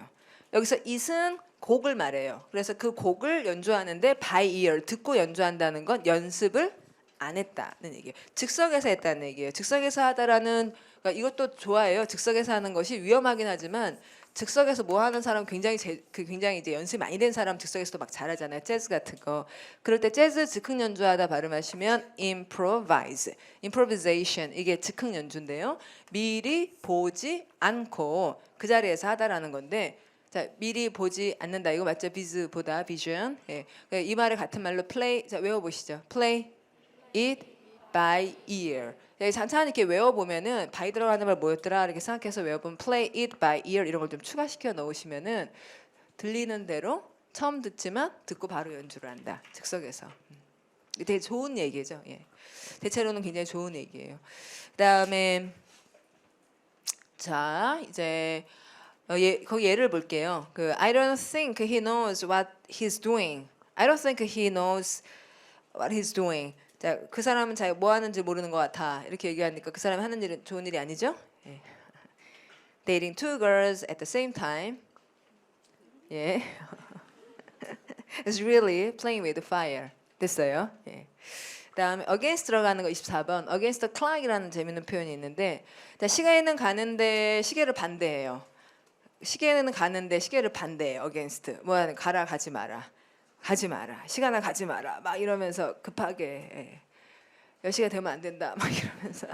여기서 it은 곡을 말해요. 그래서 그 곡을 연주하는데 by ear 듣고 연주한다는 건 연습을 안 했다는 얘기예요. 즉석에서 했다는 얘기예요. 즉석에서 하다라는 그러니까 이것도 좋아해요. 즉석에서 하는 것이 위험하긴 하지만 즉석에서 뭐 하는 사람 굉장히 이제 연습이 많이 된 사람 즉석에서도 막 잘하잖아요. 재즈 같은 거. 그럴 때 재즈 즉흥 연주하다 발음하시면 improvisation 이게 즉흥 연주인데요. 미리 보지 않고 그 자리에서 하다라는 건데 자 미리 보지 않는다 이거 맞죠? 보다 vision. 예. 이 말을 같은 말로 play 자 외워보시죠. play it by ear. 잔잔히 이렇게 외워보면은 by 들어가는 말 뭐였더라 이렇게 생각해서 외워보면 play it by ear 이런 걸 좀 추가시켜 넣으시면은 들리는 대로 처음 듣지만 듣고 바로 연주를 한다. 즉석에서. 되게 좋은 얘기죠. 예. 대체로는 굉장히 좋은 얘기예요. 그다음에 자 이제 거기 예를 볼게요. 그 I don't think he knows what he's doing. I don't think he knows what he's doing. 자, 그 사람은 자기가 뭐 하는지 모르는 것 같아. 이렇게 얘기하니까 그 사람이 하는 일은 좋은 일이 아니죠? 예. Dating two girls at the same time. 예. It's really playing with fire. 됐어요. 예. 그다음에 against 들어가는 거 24번. against the clock이라는 재밌는 표현이 있는데 자, 시계는 가는데 시계를 반대해요. 시계는 가는데 시계를 반대해요. against. 뭐야? 가라 가지 마라. 가지 마라. 시간아 가지 마라. 막 이러면서 급하게 10시가 되면 안 된다. 막 이러면서.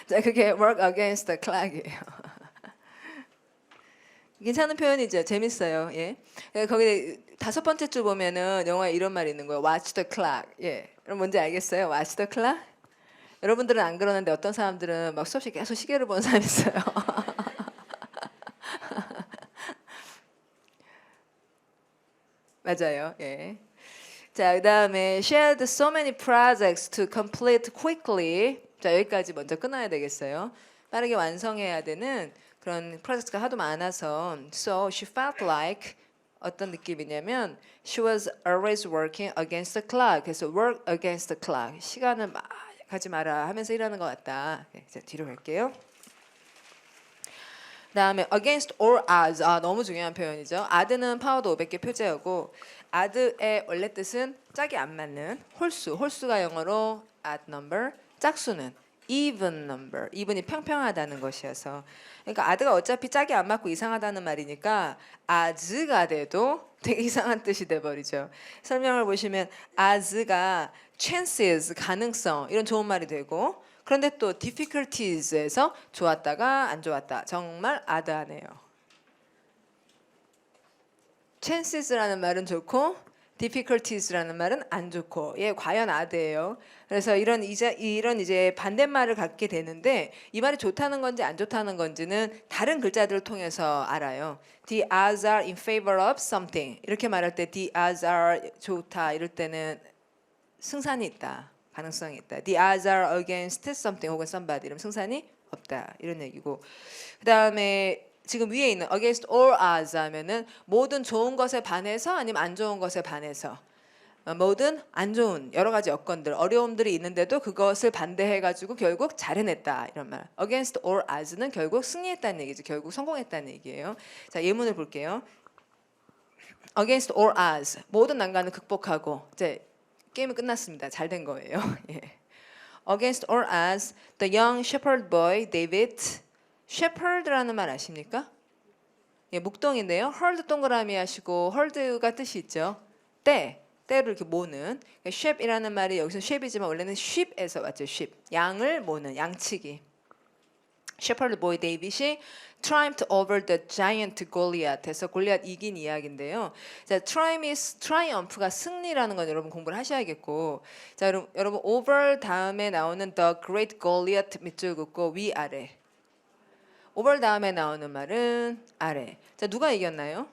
자, 그게 work against the clock이에요. 괜찮은 표현이죠. 재밌어요. 예. 거기 5번째 줄 보면은 영화에 이런 말이 있는 거예요. Watch the clock. 예. 여러분 뭔지 알겠어요? Watch the clock? 여러분들은 안 그러는데 어떤 사람들은 막 수없이 계속 시계를 보는 사람이 있어요. 맞아요. 예. 자, 그다음에 shared so many projects to complete quickly. 자, 여기까지 먼저 끊어야 되겠어요. 빠르게 완성해야 되는 그런 프로젝트가 하도 많아서 so she felt like 어떤 느낌이냐면 she was always working against the clock. 그래서 work against the clock. 시간을 막 가지 마라 하면서 일하는 것 같다. 네, 자, 뒤로 갈게요. 그다음에 against all odds. 너무 중요한 표현이죠. odd는 파워도 500개 표제어고 odd의 원래 뜻은 짝이 안 맞는 홀수가 영어로 odd number, 짝수는 even number. even이 평평하다는 것이어서 그러니까 odd가 어차피 짝이 안 맞고 이상하다는 말이니까 odds가 돼도 되게 이상한 뜻이 돼 버리죠. 설명을 보시면 odds가 chances, 가능성 이런 좋은 말이 되고 그런데 또 difficulties에서 좋았다가 안 좋았다. 정말 아드하네요. chances라는 말은 좋고 difficulties라는 말은 안 좋고, 예, 과연 ade예요. 그래서 이런 이제 반대말을 갖게 되는데 이 말이 좋다는 건지 안 좋다는 건지는 다른 글자들을 통해서 알아요. The odds are in favor of something. 이렇게 말할 때 the odds are 좋다 이럴 때는 승산이 있다, 가능성이 있다. The odds are against something 혹은 somebody 이러면 승산이 없다 이런 얘기고, 그 다음에 지금 위에 있는 against all odds 하면은 모든 좋은 것에 반해서 아니면 안 좋은 것에 반해서, 모든 안 좋은 여러 가지 여건들 어려움들이 있는데도 그것을 반대해가지고 결국 잘 해냈다 이런 말. against all odds는 결국 승리했다는 얘기죠. 결국 성공했다는 얘기예요. 자, 예문을 볼게요. against all odds 모든 난관을 극복하고 이제 게임은 끝났습니다. 잘 된 거예요. 예. against all odds the young shepherd boy David. shepherd라는 말 아십니까? 예, 묵동인데요. herd 동그라미 하시고 herd가 뜻이 있죠. 때를 이렇게 모는. sheep이라는 말이 여기서 sheep이지만 원래는 sheep에서 왔죠. sheep. 양을 모는, 양치기. shepherd boy David이 triumphed over the giant Goliath에서 골리앗 이긴 이야기인데요. 자, triumph가 승리라는 건 여러분 공부를 하셔야겠고, 자, 여러분 over 다음에 나오는 the great Goliath 밑줄 긋고 위 아래. over 다음에 나오는 말은 아래. 자, 누가 이겼나요?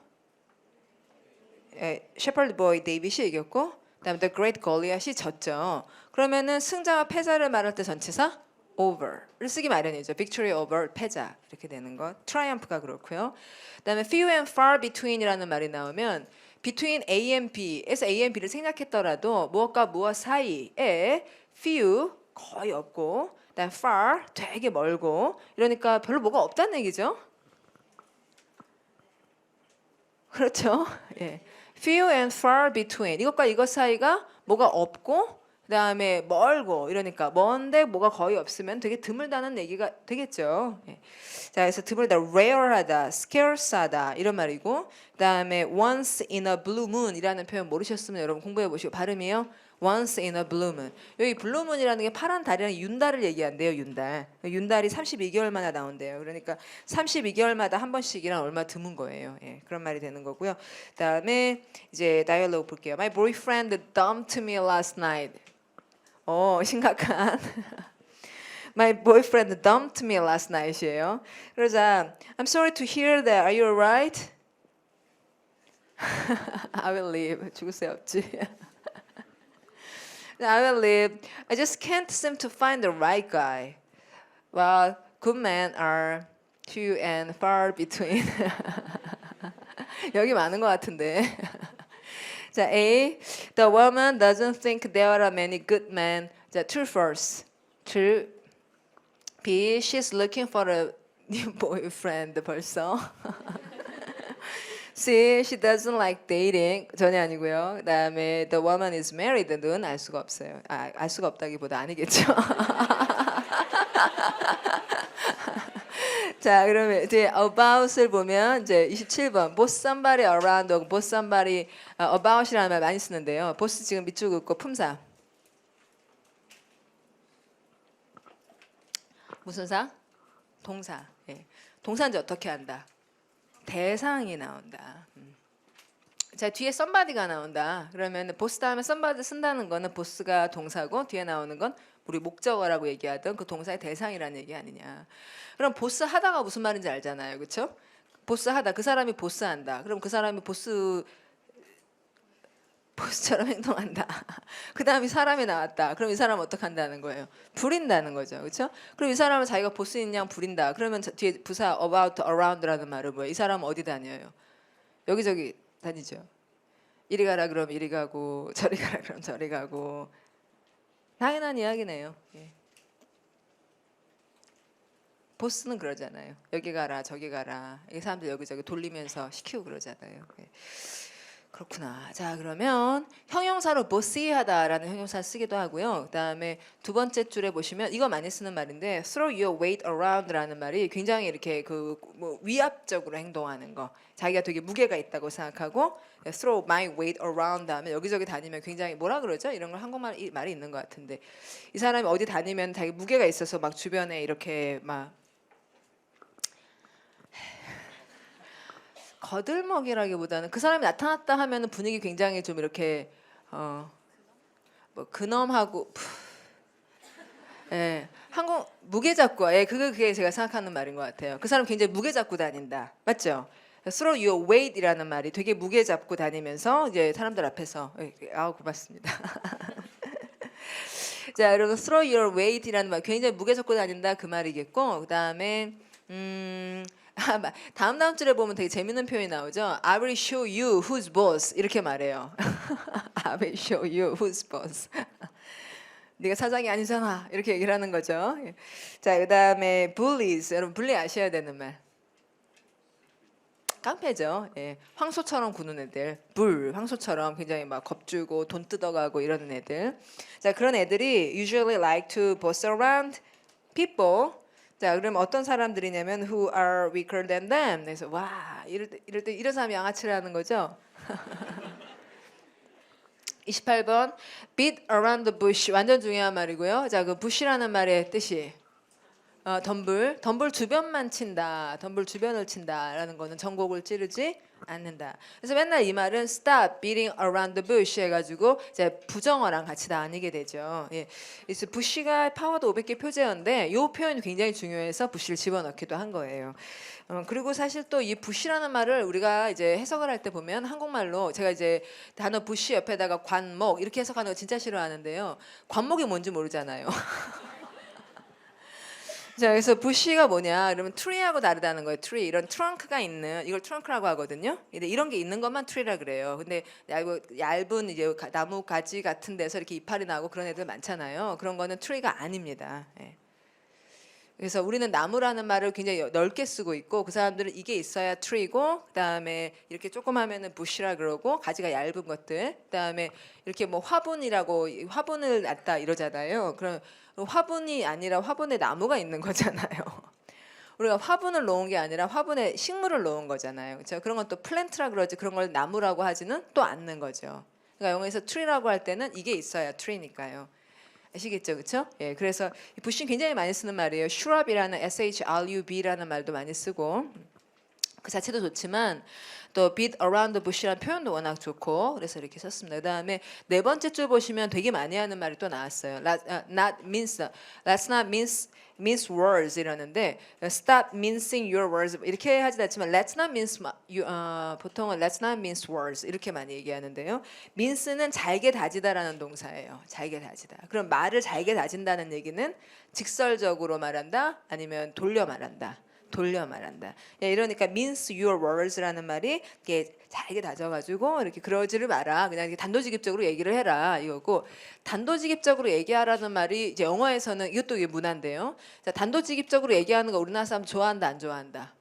shepherd boy David이 이겼고, 그다음에 the great Goliath이 졌죠. 그러면은 승자와 패자를 말할 때 전치사 over를 쓰기 마련이죠. victory over 패자 이렇게 되는 것. triumph가 그렇고요. 그다음에 few and far between이라는 말이 나오면 between A and B에서 A and B를 생략했더라도 무엇과 무엇 사이에 few 거의 없고, 그다음 far 되게 멀고 이러니까 별로 뭐가 없다는 얘기죠. 그렇죠? 예. few and far between 이것과 이것 사이가 뭐가 없고 그다음에 멀고 이러니까 먼데 뭐가 거의 없으면 되게 드물다는 얘기가 되겠죠. 예. 자, 그래서 드물다, rare하다, scarce하다 이런 말이고, 그다음에 once in a blue moon이라는 표현 모르셨으면 여러분 공부해 보시고 발음이요. once in a blue moon. 여기 blue moon이라는 게 파란 달이랑 윤달을 얘기한대요. 윤달. 윤달이 32개월마다 나온대요. 그러니까 32개월마다 한 번씩이란 얼마 드문 거예요. 예, 그런 말이 되는 거고요. 그다음에 이제 다이얼로그 볼게요. My boyfriend dumped me last night. 심각한. My boyfriend dumped me last night이에요. 그러자 I'm sorry to hear that. Are you alright? I will leave. 죽을 새 없지. I will leave. I just can't seem to find the right guy. Well, good men are few and far between. 여기 많은 것 같은데. 자, A. The woman doesn't think there are many good men. 자, true, false. True. B. She's looking for a new boyfriend 벌써. C. She doesn't like dating. 전혀 아니고요. 그다음에 the woman is married는 알 수가 없어요. 알 수가 없다기보다 아니겠죠. 자, 그러면 이제 about을 보면 이제 27번 boss somebody around, boss somebody about이라는 말 많이 쓰는데요. boss 지금 밑줄 긋고 품사. 무슨 사? 동사. 예. 동사인지 어떻게 한다? 대상이 나온다. 자, 뒤에 somebody가 나온다. 그러면 보스 다음에 somebody 쓴다는 거는 보스가 동사고 뒤에 나오는 건 우리 목적어라고 얘기하던 그 동사의 대상이라는 얘기 아니냐. 그럼 보스 하다가 무슨 말인지 알잖아요. 그렇죠? 보스 하다. 그 사람이 보스 한다. 그럼 그 사람이 보스처럼 행동한다. 그 다음에 사람이 나왔다. 그럼 이 사람은 어떻게 한다는 거예요? 부린다는 거죠. 그렇죠? 그럼 이 사람은 자기가 보스인 양 부린다. 그러면 뒤에 부사 about, around라는 말은 뭐예요? 이 사람은 어디 다녀요? 여기저기 다니죠. 이리 가라 그럼 이리 가고 저리 가라 그럼 저리 가고. 당연한 이야기네요. 예. 보스는 그러잖아요. 여기 가라 저기 가라. 이 사람들 여기저기 돌리면서 시키고 그러잖아요. 예. 그렇구나. 자, 그러면 형용사로 boss하다라는 형용사 쓰기도 하고요. 그다음에 두 번째 줄에 보시면 이거 많이 쓰는 말인데 throw your weight around라는 말이 굉장히 이렇게 뭐 위압적으로 행동하는 거. 자기가 되게 무게가 있다고 생각하고 throw my weight around 하면 여기저기 다니면 굉장히 뭐라 그러죠? 이런 걸 한국말 말이 있는 것 같은데 이 사람이 어디 다니면 자기 무게가 있어서 막 주변에 이렇게 막 거들먹이라기보다는 그 사람이 나타났다 하면은 분위기 굉장히 좀 이렇게 뭐 근엄하고 예, 한국 무게 잡고 예, 그게 제가 생각하는 말인 것 같아요. 그 사람 굉장히 무게 잡고 다닌다, 맞죠? Throw your weight이라는 말이 되게 무게 잡고 다니면서 이제 사람들 앞에서 고맙습니다. 자, 그리고 throw your weight이라는 말 굉장히 무게 잡고 다닌다 그 말이겠고 그 다음에 다음 줄에 보면 되게 재밌는 표현이 나오죠. I will show you who's boss 이렇게 말해요. I will show you who's boss. 네가 사장이 아니잖아 이렇게 얘기를 하는 거죠. 자, 그다음에 bullies 여러분 bully 아셔야 되는 말. 깡패죠. 예, 황소처럼 구는 애들, 황소처럼 굉장히 막 겁주고 돈 뜯어가고 이러는 애들. 자, 그런 애들이 usually like to boss around people. 자, 그럼 어떤 사람들이냐면 who are weaker than them. 그래서 와 이럴 때 이런 사람이 양아치를 하는 거죠. 28번 beat around the bush 완전 중요한 말이고요. 자, 그 bush라는 말의 뜻이 덤불 주변만 친다. 덤불 주변을 친다라는 거는 전곡을 찌르지 않는다. 그래서 맨날 이 말은 stop beating around the bush 해가지고 이제 부정어랑 같이 나뉘게 되죠. 예, 그래서 부시가 파워드 500개 표제어인데 이 표현이 굉장히 중요해서 부시를 집어넣기도 한 거예요. 그리고 사실 또 이 부시라는 말을 우리가 이제 해석을 할 때 보면 한국말로 제가 이제 단어 부시 옆에다가 관목 이렇게 해석하는 거 진짜 싫어하는데요. 관목이 뭔지 모르잖아요. 자, 그래서 부시가 뭐냐? 그러면 트리하고 다르다는 거예요. 트리 이런 트렁크가 있는 이걸 트렁크라고 하거든요. 근데 이런 게 있는 것만 트리라 그래요. 근데 얇은 이제 나무 가지 같은 데서 이렇게 이파리 나고 그런 애들 많잖아요. 그런 거는 트리가 아닙니다. 예. 그래서 우리는 나무라는 말을 굉장히 넓게 쓰고 있고 그 사람들은 이게 있어야 트리고 그다음에 이렇게 조금 하면은 부시라 그러고 가지가 얇은 것들 그다음에 이렇게 뭐 화분이라고 화분을 놨다 이러잖아요. 그럼 화분이 아니라 화분에 나무가 있는 거잖아요. 우리가 화분을 놓은 게 아니라 화분에 식물을 놓은 거잖아요. 그렇죠? 그런 건 또 플랜트라 그러지 그런 걸 나무라고 하지는 또 않는 거죠. 그러니까 영어에서 트리라고 할 때는 이게 있어야 트리니까요. 아시겠죠, 그렇죠? 예, 그래서 부시는 굉장히 많이 쓰는 말이에요. shrub이라는 shrub라는 말도 많이 쓰고 그 자체도 좋지만 또 beat around the bush라는 표현도 워낙 좋고 그래서 이렇게 썼습니다. 그다음에 네 번째 줄 보시면 되게 많이 하는 말이 또 나왔어요. Let's not mince words 이러는데 stop mincing your words 이렇게 하진 않지만 let's not mince 보통은 let's not mince words 이렇게 많이 얘기하는데요. mince는 잘게 다지다라는 동사예요. 잘게 다지다. 그럼 말을 잘게 다진다는 얘기는 직설적으로 말한다 아니면 돌려 말한다. 예, 이러니까 mince your words라는 말이 이게 잘게 다져가지고 이렇게 그러지를 마라. 그냥 이렇게 단도직입적으로 얘기를 해라 이거고 단도직입적으로 얘기하라는 말이 이제 영어에서는 이것도 이게 문화인데요. 자, 단도직입적으로 얘기하는 거 우리나라 사람 좋아한다 안 좋아한다?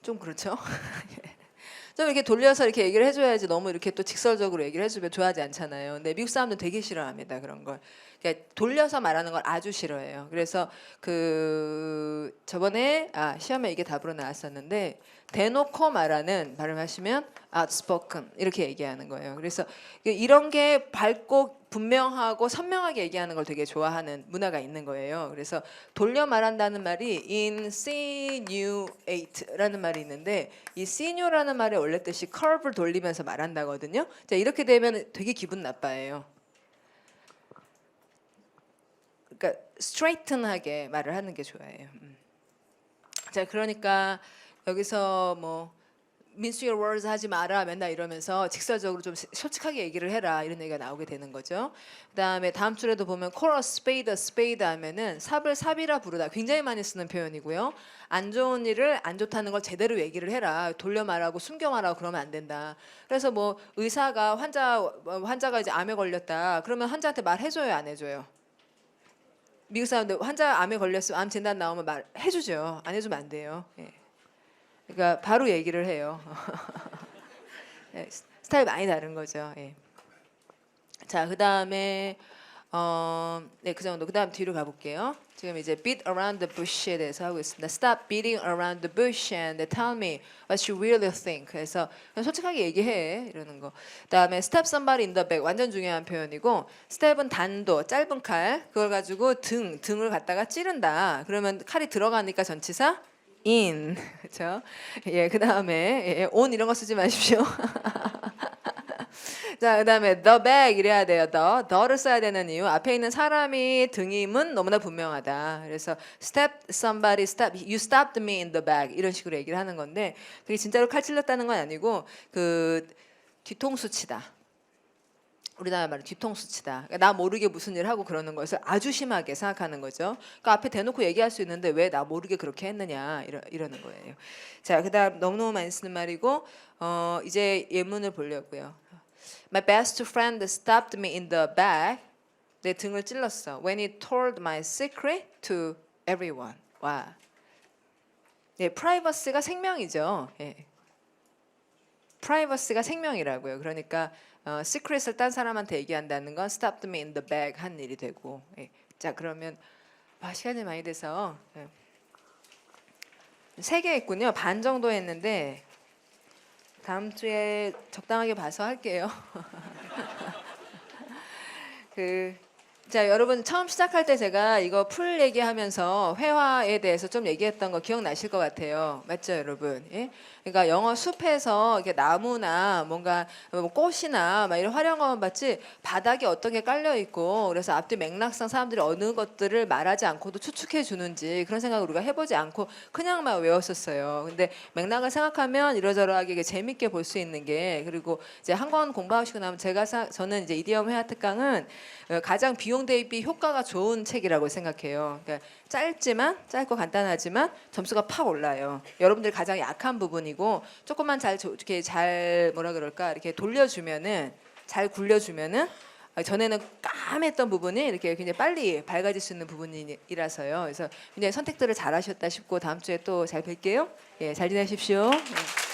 좀 그렇죠. 좀 이렇게 돌려서 이렇게 얘기를 해줘야지 너무 이렇게 또 직설적으로 얘기를 해주면 좋아하지 않잖아요. 근데 미국 사람들은 되게 싫어합니다 그런 걸. 그러니까 돌려서 말하는 걸 아주 싫어해요. 그래서 그 저번에 시험에 이게 답으로 나왔었는데 대놓고 말하는 발음하시면 outspoken 이렇게 얘기하는 거예요. 그래서 이런 게 밝고 분명하고 선명하게 얘기하는 걸 되게 좋아하는 문화가 있는 거예요. 그래서 돌려 말한다는 말이 insinuate라는 말이 있는데 이 sinu라는 말의 원래 뜻이 curve를 돌리면서 말한다거든요. 자, 이렇게 되면 되게 기분 나빠해요. 그러니까 스트레이튼하게 말을 하는 게 좋아해요. 자, 그러니까 여기서 뭐 mince your words 하지 마라 맨날 이러면서 직설적으로 좀 솔직하게 얘기를 해라 이런 얘기가 나오게 되는 거죠. 그다음에 다음 줄에도 보면 call a spade 하면은 삽을 삽이라 부르다 굉장히 많이 쓰는 표현이고요. 안 좋은 일을 안 좋다는 걸 제대로 얘기를 해라. 돌려 말하고 숨겨 말하고 그러면 안 된다. 그래서 뭐 의사가 환자가 이제 암에 걸렸다. 그러면 환자한테 말해줘요 안 해줘요? 미국 사람들 환자 암에 걸렸으면 암 진단 나오면 말해주죠. 안 해주면 안 돼요. 예. 그러니까 바로 얘기를 해요. 예, 스타일 많이 다른 거죠. 예. 자, 그다음에 네, 그 정도. 그다음 뒤로 가볼게요. 지금 이제 beat around the bush에 대해서 하고 있습니다. Stop beating around the bush and tell me what you really think. 그래서 그냥 솔직하게 얘기해 이러는 거. 그다음에 stab somebody in the back 완전 중요한 표현이고 stab은 단도 짧은 칼 그걸 가지고 등을 갖다가 찌른다. 그러면 칼이 들어가니까 전치사 in 그렇죠? 예, 그 다음에 on 이런 거 쓰지 마십시오. 자, 그다음에 the bag 이래야 돼요. the를 써야 되는 이유. 앞에 있는 사람이 등임은 너무나 분명하다. 그래서 you stopped me in the bag 이런 식으로 얘기를 하는 건데 그게 진짜로 칼 찔렀다는 건 아니고 그 뒤통수 치다. 우리나라 말로 뒤통수 치다. 그러니까 나 모르게 무슨 일을 하고 그러는 것을 아주 심하게 생각하는 거죠. 그러니까 앞에 대놓고 얘기할 수 있는데 왜 나 모르게 그렇게 했느냐 이러는 거예요. 자, 그다음 너무너무 많이 쓰는 말이고 이제 예문을 보려고요. My best friend stabbed me in the back. 내 등을 찔렀어. When he told my secret to everyone. 와. 예, 프라이버시가 생명이죠. 예. 프라이버시가 생명이라고요. 그러니까 시크릿을 딴 사람한테 얘기한다는 건 stabbed me in the back 한 일이 되고. 예. 자, 그러면 시간이 많이 돼서 3개 했군요. 반 정도 했는데 다음 주에 적당하게 봐서 할게요. 자, 여러분 처음 시작할 때 제가 이거 풀 얘기하면서 회화에 대해서 좀 얘기했던 거 기억나실 것 같아요. 맞죠, 여러분? 예? 그러니까 영어 숲에서 이렇게 나무나 뭔가 꽃이나 막 이런 화려한 것만 봤지 바닥에 어떤 게 깔려 있고 그래서 앞뒤 맥락상 사람들이 어느 것들을 말하지 않고도 추측해 주는지 그런 생각을 우리가 해보지 않고 그냥 막 외웠었어요. 근데 맥락을 생각하면 이러저러하게 이게 재밌게 볼 수 있는 게 그리고 이제 한 권 공부하시고 나면 저는 이제 이디엄 회화 특강은 가장 비용 대비 효과가 좋은 책이라고 생각해요. 그러니까 짧고 간단하지만 점수가 팍 올라요. 여러분들 가장 약한 부분이고 조금만 이렇게 잘 뭐라 그럴까 이렇게 돌려주면은 잘 굴려주면은 전에는 까맸던 부분이 이렇게 굉장히 빨리 밝아질 수 있는 부분이라서요. 그래서 굉장히 선택들을 잘하셨다 싶고 다음 주에 또 잘 뵐게요. 예, 잘 지내십시오. 예.